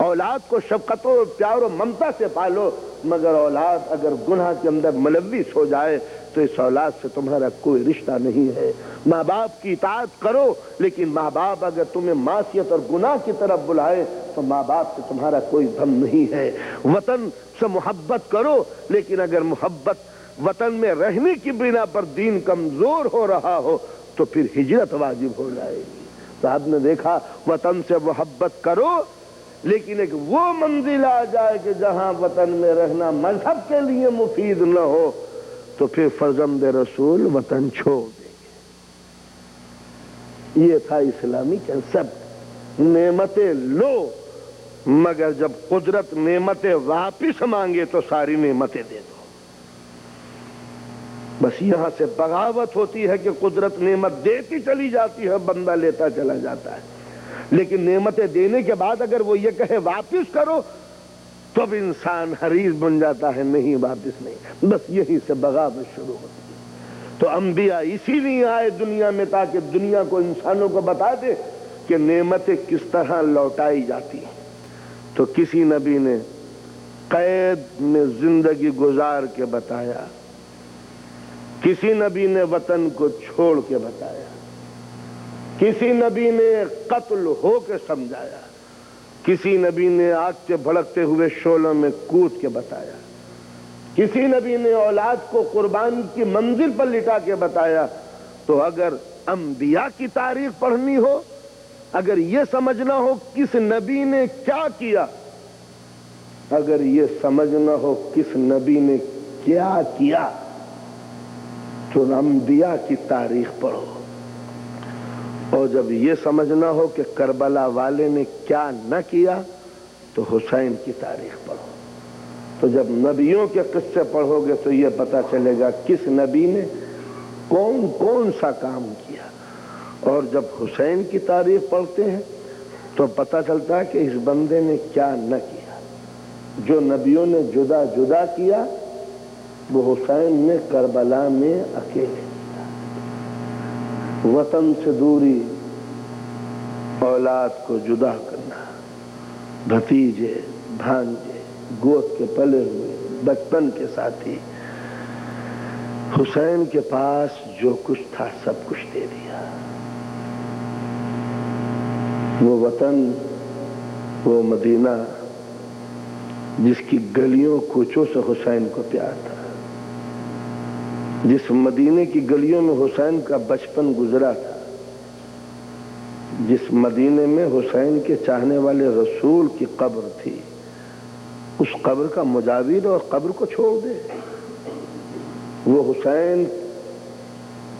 اولاد کو شفقت و پیار و ممتا سے پالو مگر اولاد اگر گناہ کے اندر ملوث ہو جائے تو اس اولاد سے تمہارا کوئی رشتہ نہیں ہے. ماں باپ کی اطاعت کرو لیکن ماں باپ اگر تمہیں معصیت اور گناہ کی طرف بلائے تو ماں باپ سے تمہارا کوئی غم نہیں ہے. وطن سے محبت کرو لیکن اگر محبت وطن میں رہنے کی بنا پر دین کمزور ہو رہا ہو تو پھر ہجرت واجب ہو جائے گی. تو آپ نے دیکھا وطن سے محبت کرو لیکن ایک وہ منزل آ جائے کہ جہاں وطن میں رہنا مذہب کے لیے مفید نہ ہو تو پھر فرزند رسول وطن چھوڑ دیں گے. یہ تھا اسلامی کنسپٹ. نعمتیں لو مگر جب قدرت نعمتیں واپس مانگے تو ساری نعمتیں دے دو. بس یہاں سے بغاوت ہوتی ہے کہ قدرت نعمت دیتی چلی جاتی ہے بندہ لیتا چلا جاتا ہے لیکن نعمتیں دینے کے بعد اگر وہ یہ کہے واپس کرو تو اب انسان حریص بن جاتا ہے نہیں واپس نہیں. بس یہی سے بغاوت شروع ہوتی ہے. تو انبیاء اسی لیے آئے دنیا میں تاکہ دنیا کو انسانوں کو بتا دے کہ نعمتیں کس طرح لوٹائی جاتی ہیں. تو کسی نبی نے قید میں زندگی گزار کے بتایا, کسی نبی نے وطن کو چھوڑ کے بتایا, کسی نبی نے قتل ہو کے سمجھایا, کسی نبی نے آگ سے بھڑکتے ہوئے شعلوں میں کود کے بتایا, کسی نبی نے اولاد کو قربانی کی منزل پر لٹا کے بتایا. تو اگر انبیاء کی تاریخ پڑھنی ہو, اگر یہ سمجھنا ہو کس نبی نے کیا کیا, اگر یہ سمجھنا ہو کس نبی نے کیا کیا تو انبیاء کی تاریخ پڑھو. اور جب یہ سمجھنا ہو کہ کربلا والے نے کیا نہ کیا تو حسین کی تاریخ پڑھو. تو جب نبیوں کے قصے پڑھو گے تو یہ پتہ چلے گا کس نبی نے کون کون سا کام کیا. اور جب حسین کی تاریخ پڑھتے ہیں تو پتہ چلتا ہے کہ اس بندے نے کیا نہ کیا. جو نبیوں نے جدا جدا کیا وہ حسین نے کربلا میں اکیلے کیا. وطن سے دوری, اولاد کو جدا کرنا, بھتیجے بھانجے گود کے پلے ہوئے بچپن کے ساتھی, حسین کے پاس جو کچھ تھا سب کچھ دے دیا. وہ وطن, وہ مدینہ جس کی گلیوں کوچوں سے حسین کو پیار تھا, جس مدینے کی گلیوں میں حسین کا بچپن گزرا تھا, جس مدینے میں حسین کے چاہنے والے رسول کی قبر تھی, اس قبر کا مجاور اور قبر کو چھوڑ دے. وہ حسین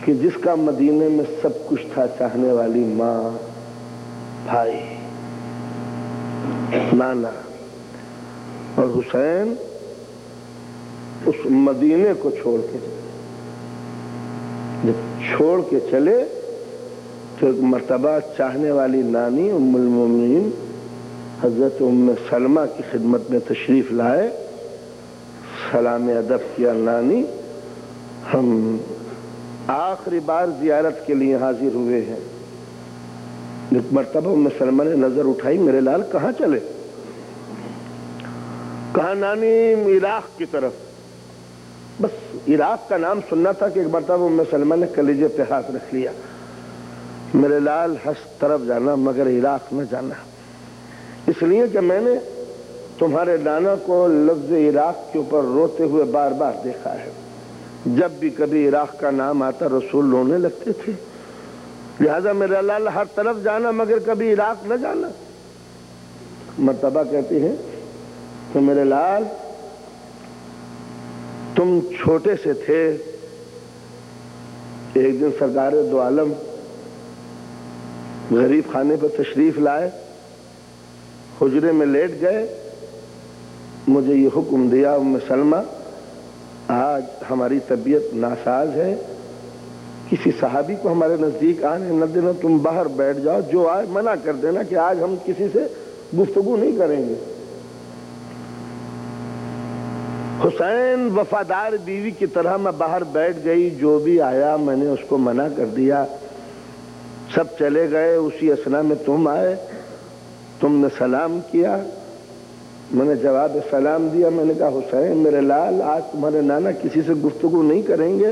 کہ جس کا مدینے میں سب کچھ تھا, چاہنے والی ماں, بھائی, نانا, اور حسین اس مدینے کو چھوڑ کے چلے. جب چھوڑ کے چلے تو ایک مرتبہ چاہنے والی نانی ام المومنین حضرت ام سلمہ کی خدمت میں تشریف لائے, سلام ادب کیا, نانی ہم آخری بار زیارت کے لیے حاضر ہوئے ہیں. ایک مرتبہ ام سلمہ نے نظر اٹھائی, میرے لال کہاں چلے؟ کہا نانی عراق کی طرف. بس عراق کا نام سننا تھا کہ ایک مرتبہ ام سلمہ نے کلیجے پہ ہاتھ رکھ لیا, میرے لال ہر طرف جانا مگر عراق نہ جانا, اس لیے کہ میں نے تمہارے نانا کو لفظ عراق کے اوپر روتے ہوئے بار بار دیکھا ہے. جب بھی کبھی عراق کا نام آتا رسول رونے لگتے تھے, لہذا میرے لال ہر طرف جانا مگر کبھی عراق نہ جانا. مرتبہ کہتی ہیں کہ میرے لال تم چھوٹے سے تھے, ایک دن سرکار دو عالم غریب خانے پر تشریف لائے, حجرے میں لیٹ گئے, مجھے یہ حکم دیا ام سلمہ آج ہماری طبیعت ناساز ہے, کسی صحابی کو ہمارے نزدیک آنے نہ دینا، تم باہر بیٹھ جاؤ، جو آئے منع کر دینا کہ آج ہم کسی سے گفتگو نہیں کریں گے۔ حسین وفادار بیوی کی طرح میں باہر بیٹھ گئی، جو بھی آیا میں نے اس کو منع کر دیا، سب چلے گئے۔ اسی اثنا میں تم آئے، تم نے سلام کیا، میں نے جواب سلام دیا، میں نے کہا حسین میرے لال، آج تمہارے نانا کسی سے گفتگو نہیں کریں گے،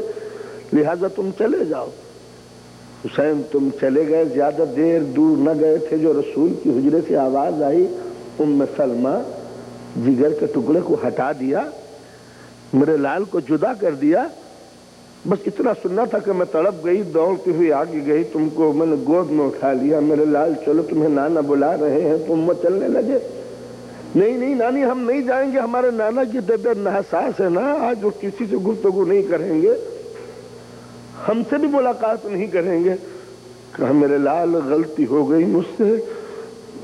لہذا تم چلے جاؤ۔ حسین تم چلے گئے، زیادہ دیر دور نہ گئے تھے جو رسول کی حجرے سے آواز آئی، ام سلمہ جگر کے ٹکڑے کو ہٹا دیا، میرے لال کو جدا کر دیا۔ بس اتنا سننا تھا کہ میں تڑپ گئی، دوڑتی ہوئی آگے گئی، تم کو میں نے گود میں اٹھا لیا، میرے لال چلو تمہیں نانا بلا رہے ہیں، تم وہ چلنے لگے۔ نہیں نہیں نانی ہم نہیں جائیں گے، ہمارے نانا کی طبیعت ناساز ہے نا، آج وہ کسی سے گفتگو نہیں کریں گے، ہم سے بھی ملاقات نہیں کریں گے۔ کہا میرے لال غلطی ہو گئی مجھ سے،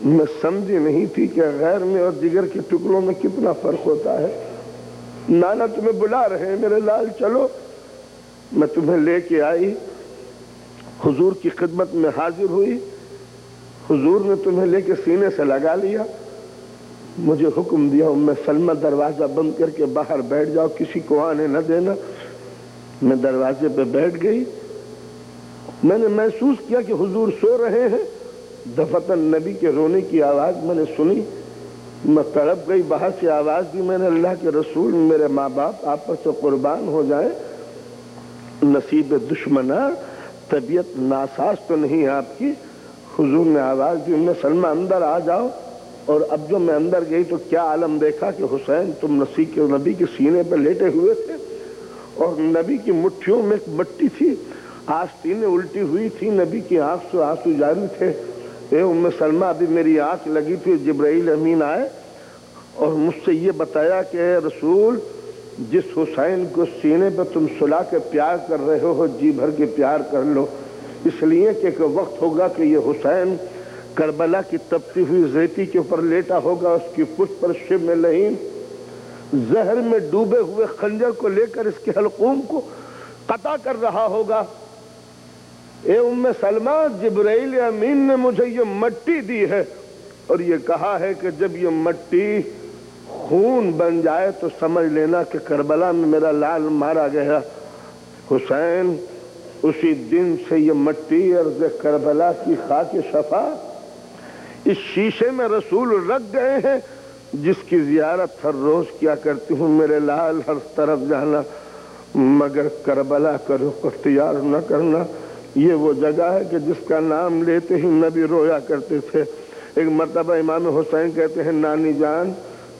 میں سمجھی نہیں تھی کہ غیر میں اور جگر کے ٹکڑوں میں کتنا فرق ہوتا ہے۔ نانا تمہیں بلا رہے ہیں میرے لال، چلو۔ میں تمہیں لے کے آئی، حضور کی خدمت میں حاضر ہوئی، حضور نے تمہیں لے کے سینے سے لگا لیا، مجھے حکم دیا ام سلمہ دروازہ بند کر کے باہر بیٹھ جاؤ، کسی کو آنے نہ دینا۔ میں دروازے پہ بیٹھ گئی، میں نے محسوس کیا کہ حضور سو رہے ہیں، دفعتاً نبی کے رونے کی آواز میں نے سنی، میں تڑپ گئی، باہر سے آواز دی، میں نے اللہ کے رسول میرے ماں باپ آپس سے قربان ہو جائیں، نصیب دشمنا، طبیعت ناساز تو نہیں آپ کی۔ حضور نے آواز دی ام سلمہ اندر آ جاؤ، اور اب جو میں اندر گئی تو کیا عالم دیکھا کہ حسین تم نبی کے سینے پہ لیٹے ہوئے تھے، اور نبی کی مٹھیوں میں مٹی تھی، آستینیں الٹی ہوئی تھی، نبی کی آنکھ سے آنسو جاری تھے۔ اے ام سلمہ ابھی میری آنکھ لگی تھی، جبرائیل امین آئے اور مجھ سے یہ بتایا کہ اے رسول، جس حسین کو سینے پہ تم سلا کے پیار کر رہے ہو، جی بھر کے پیار کر لو، اس لیے کہ ایک وقت ہوگا کہ یہ حسین کربلا کی تپتی ہوئی زیتی کے اوپر لیٹا ہوگا، اس کی پشت پر شب میں لہیم زہر میں ڈوبے ہوئے خنجر کو لے کر اس کے حلقوم کو قطع کر رہا ہوگا۔ اے ام سلمہ، جبرائیل امین نے مجھے یہ مٹی دی ہے اور یہ کہا ہے کہ جب یہ مٹی خون بن جائے تو سمجھ لینا کہ کربلا میں میرا لال مارا گیا۔ حسین اسی دن سے یہ مٹی ارض کربلا کی خاک شفا اس شیشے میں رسول رکھ گئے ہیں، جس کی زیارت ہر روز کیا کرتی ہوں میرے لال، ہر طرف جانا مگر کربلا کا رخ اختیار نہ کرنا۔ یہ وہ جگہ ہے کہ جس کا نام لیتے ہی نبی رویا کرتے تھے۔ ایک مرتبہ امام حسین کہتے ہیں نانی جان،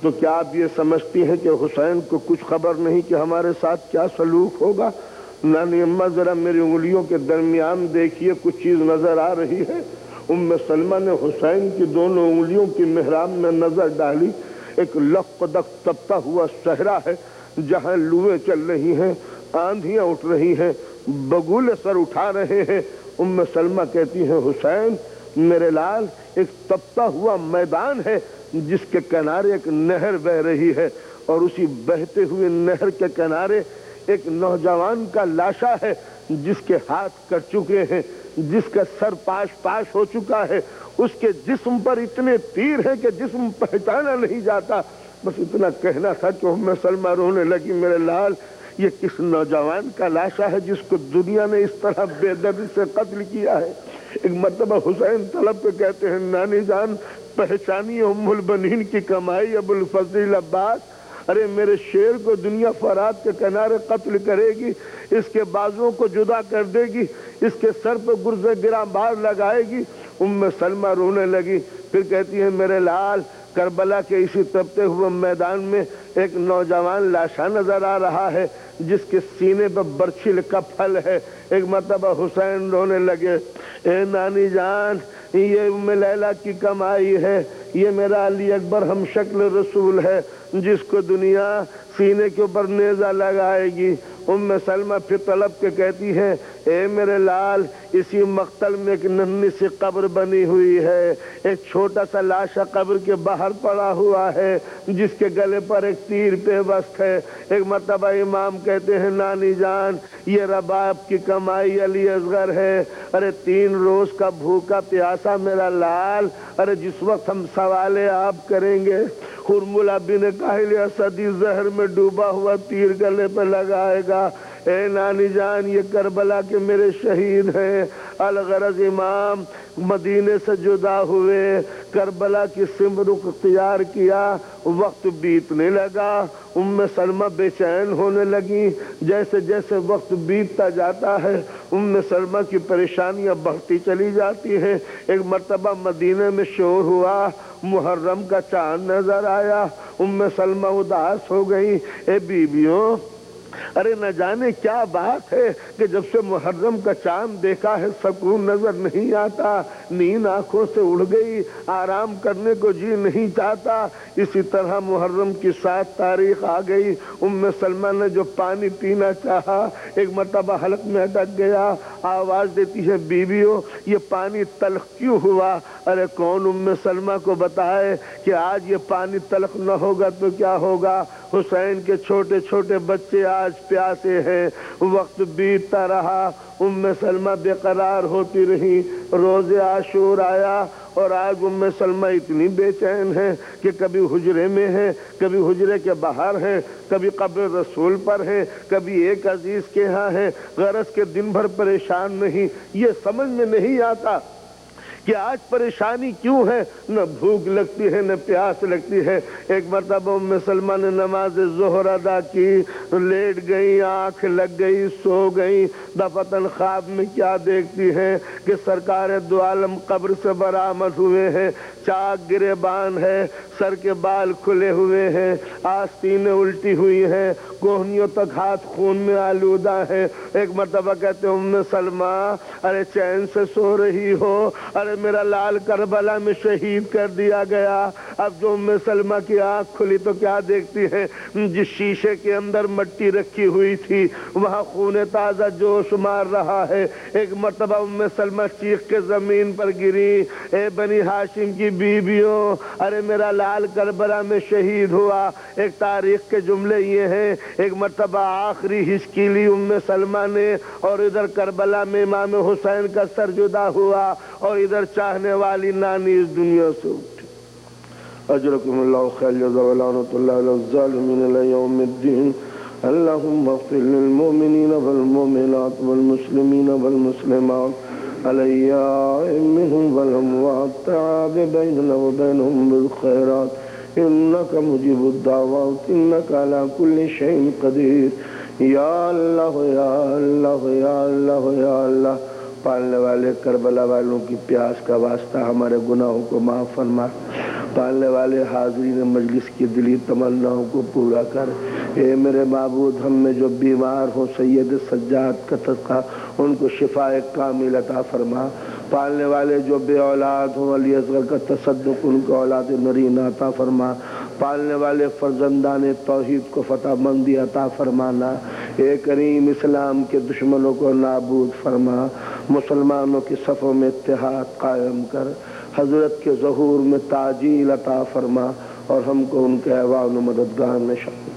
تو کیا آپ یہ سمجھتی ہیں کہ حسین کو کچھ خبر نہیں کہ ہمارے ساتھ کیا سلوک ہوگا؟ نانی اماں ذرا میری انگلیوں کے درمیان دیکھیے، کچھ چیز نظر آ رہی ہے۔ ام سلمہ نے حسین کی دونوں انگلیوں کی محراب میں نظر ڈالی، ایک لق دق تپتا ہوا صحرا ہے جہاں لویں چل رہی ہیں، آندھیاں اٹھ رہی ہیں، بگولے سر اٹھا رہے ہیں۔ ام سلمہ کہتی ہیں حسین میرے لال، ایک تپتا ہوا میدان ہے جس کے کنارے ایک نہر بہ رہی ہے، اور اسی بہتے ہوئے نہر کے کنارے ایک نوجوان کا لاشا ہے جس کے ہاتھ کٹ چکے ہیں، جس کا سر پاش ہو چکا ہے، اس کے جسم پر اتنے تیر ہیں کہ جسم پہچانا نہیں جاتا۔ بس اتنا کہنا تھا کہ ام سلمہ رونے لگی، میرے لال یہ کس نوجوان کا لاشا ہے جس کو دنیا نے اس طرح بے دردی سے قتل کیا ہے؟ ایک مرتبہ حسین طلب پہ کہتے ہیں نانی جان، پہچانی ام البنین کی کمائی ابو الفضل عباس، ارے میرے شیر کو دنیا فرات کے کنارے قتل کرے گی، اس کے بازوؤں کو جدا کر دے گی، اس کے سر پہ گرز گراں بار لگائے گی۔ ام سلمہ رونے لگی، پھر کہتی ہے میرے لال، کربلا کے اسی تپتے ہوئے میدان میں ایک نوجوان لاشا نظر آ رہا ہے جس کے سینے پہ برچھل کا پھل ہے۔ ایک مرتبہ حسین رونے لگے، اے نانی جان، یہ ام لیلہ کی کمائی ہے، یہ میرا علی اکبر ہم شکل رسول ہے جس کو دنیا سینے کے اوپر نیزہ لگائے گی، سلمہ پھر طلب کے کہتی ہے اے میرے لال اسی مقتل میں ایک ننھی سی قبر بنی ہوئی ہے، ایک چھوٹا سا لاشا قبر کے باہر پڑا ہوا ہے جس کے گلے پر ایک تیر پیوست ہے۔ ایک مرتبہ امام کہتے ہیں نانی جان یہ رباب کی کمائی علی اصغر ہے، ارے 3 روز کا بھوکا پیاسا میرا لال، ارے جس وقت ہم سوال آپ کریں گے ہرملہ بن کاہل اسدی زہر میں ڈوبا ہوا تیر گلے پہ لگائے گا۔ اے نانی جان یہ کربلا کے میرے شہید ہیں۔ الغرض امام مدینے سے جدا ہوئے، کربلا کی سمت رخ اختیار کیا، وقت بیتنے لگا، سلمہ بے چین ہونے لگی۔ جیسے جیسے وقت بیتتا جاتا ہے سلمہ کی پریشانیاں بڑھتی چلی جاتی ہیں۔ ایک مرتبہ مدینے میں شور ہوا، محرم کا چاند نظر آیا، سلمہ اداس ہو گئی۔ اے بیویوں ارے نہ جانے کیا بات ہے کہ جب سے محرم کا چاند دیکھا ہے سکون نظر نہیں آتا، نیند آنکھوں سے اڑ گئی، آرام کرنے کو جی نہیں چاہتا۔ اسی طرح محرم کی 7 تاریخ آ گئی، سلمہ نے جو پانی پینا چاہا ایک مرتبہ حلق میں اٹک گیا، آواز دیتی ہے بیویوں یہ پانی تلخ کیوں ہوا؟ ارے کون سلمہ کو بتائے کہ آج یہ پانی تلخ نہ ہوگا تو کیا ہوگا؟ حسین کے چھوٹے چھوٹے بچے آج پیاسے ہیں۔ وقت بیتتا رہا، سلمہ بے قرار ہوتی رہی۔ روز عاشور آیا اور آج سلمہ اتنی بے چین ہے کہ کبھی حجرے میں ہے، کبھی حجرے کے باہر ہے، کبھی قبر رسول پر ہے، کبھی ایک عزیز کے ہاں ہے، غرض کے دن بھر پریشان نہیں۔ یہ سمجھ میں نہیں آتا کہ آج پریشانی کیوں ہے، نہ بھوک لگتی ہے نہ پیاس لگتی ہے۔ ایک مرتبہ سلمہ نے نماز ظہر ادا کی، لیٹ گئی، آنکھ لگ گئی، سو گئی۔ دفتن خواب میں کیا دیکھتی ہیں کہ سرکار دو عالم قبر سے برآمد ہوئے ہیں، چاک گریبان ہے، سر کے بال کھلے ہوئے ہیں، آستینیں الٹی ہوئی ہیں، کوہنیوں تک ہاتھ خون میں آلودہ ہیں۔ ایک مرتبہ کہتے سلمہ ارے چین سے سو رہی ہو، ارے میرا لال کربلا میں شہید کر دیا گیا۔ اب جو سلمہ کی آنکھ کھلی تو کیا دیکھتی ہے، جس شیشے کے اندر مٹی رکھی ہوئی تھی وہاں خون تازہ جوش مار رہا ہے۔ ایک مرتبہ سلمہ چیخ کے زمین پر گری، اے بنی ہاشم کی بیویوں ارے میرا لال کربلا میں شہید ہوا۔ ایک تاریخ کے جملے یہ ہیں، ایک مرتبہ آخری ہچکی لی سلمہ نے، اور ادھر کربلا میں امام حسین کا سر جدا ہوا، اور ادھر چاہنے والی نانی اس دنیا سے اٹھی۔ اجرکم اللہ خیر جزا ولعنت اللہ علی الظالمین الی یوم الدین۔ اللہم اغفر للمؤمنین والمؤمنات والمسلمین والمسلمات الاحیاء منہم والاموات، تعاذ بیننا وبینہم بالخیرات انک مجیب الدعوات انک علی کل شیء قدیر۔ یا اللہ یا اللہ یا اللہ یا اللہ، پالنے والے کربلا والوں کی پیاس کا واسطہ ہمارے گناہوں کو معاف فرما، پالنے والے حاضرین مجلس کی دلی تمناؤں کو پورا کر۔ اے میرے معبود ہم میں جو بیمار ہوں سید سجاد کا صدقہ ان کو شفاء کامل عطا فرما، پالنے والے جو بے اولاد ہوں علی اصغر کا تصدق ان کو اولاد نرین عطا فرما، پالنے والے فرزندان توحید کو فتح مندی عطا فرمانا۔ اے کریم اسلام کے دشمنوں کو نابود فرما، مسلمانوں کی صفوں میں اتحاد قائم کر، حضرت کے ظہور میں تعجیل عطا فرما، اور ہم کو ان کے اعوان و مددگار میں شامل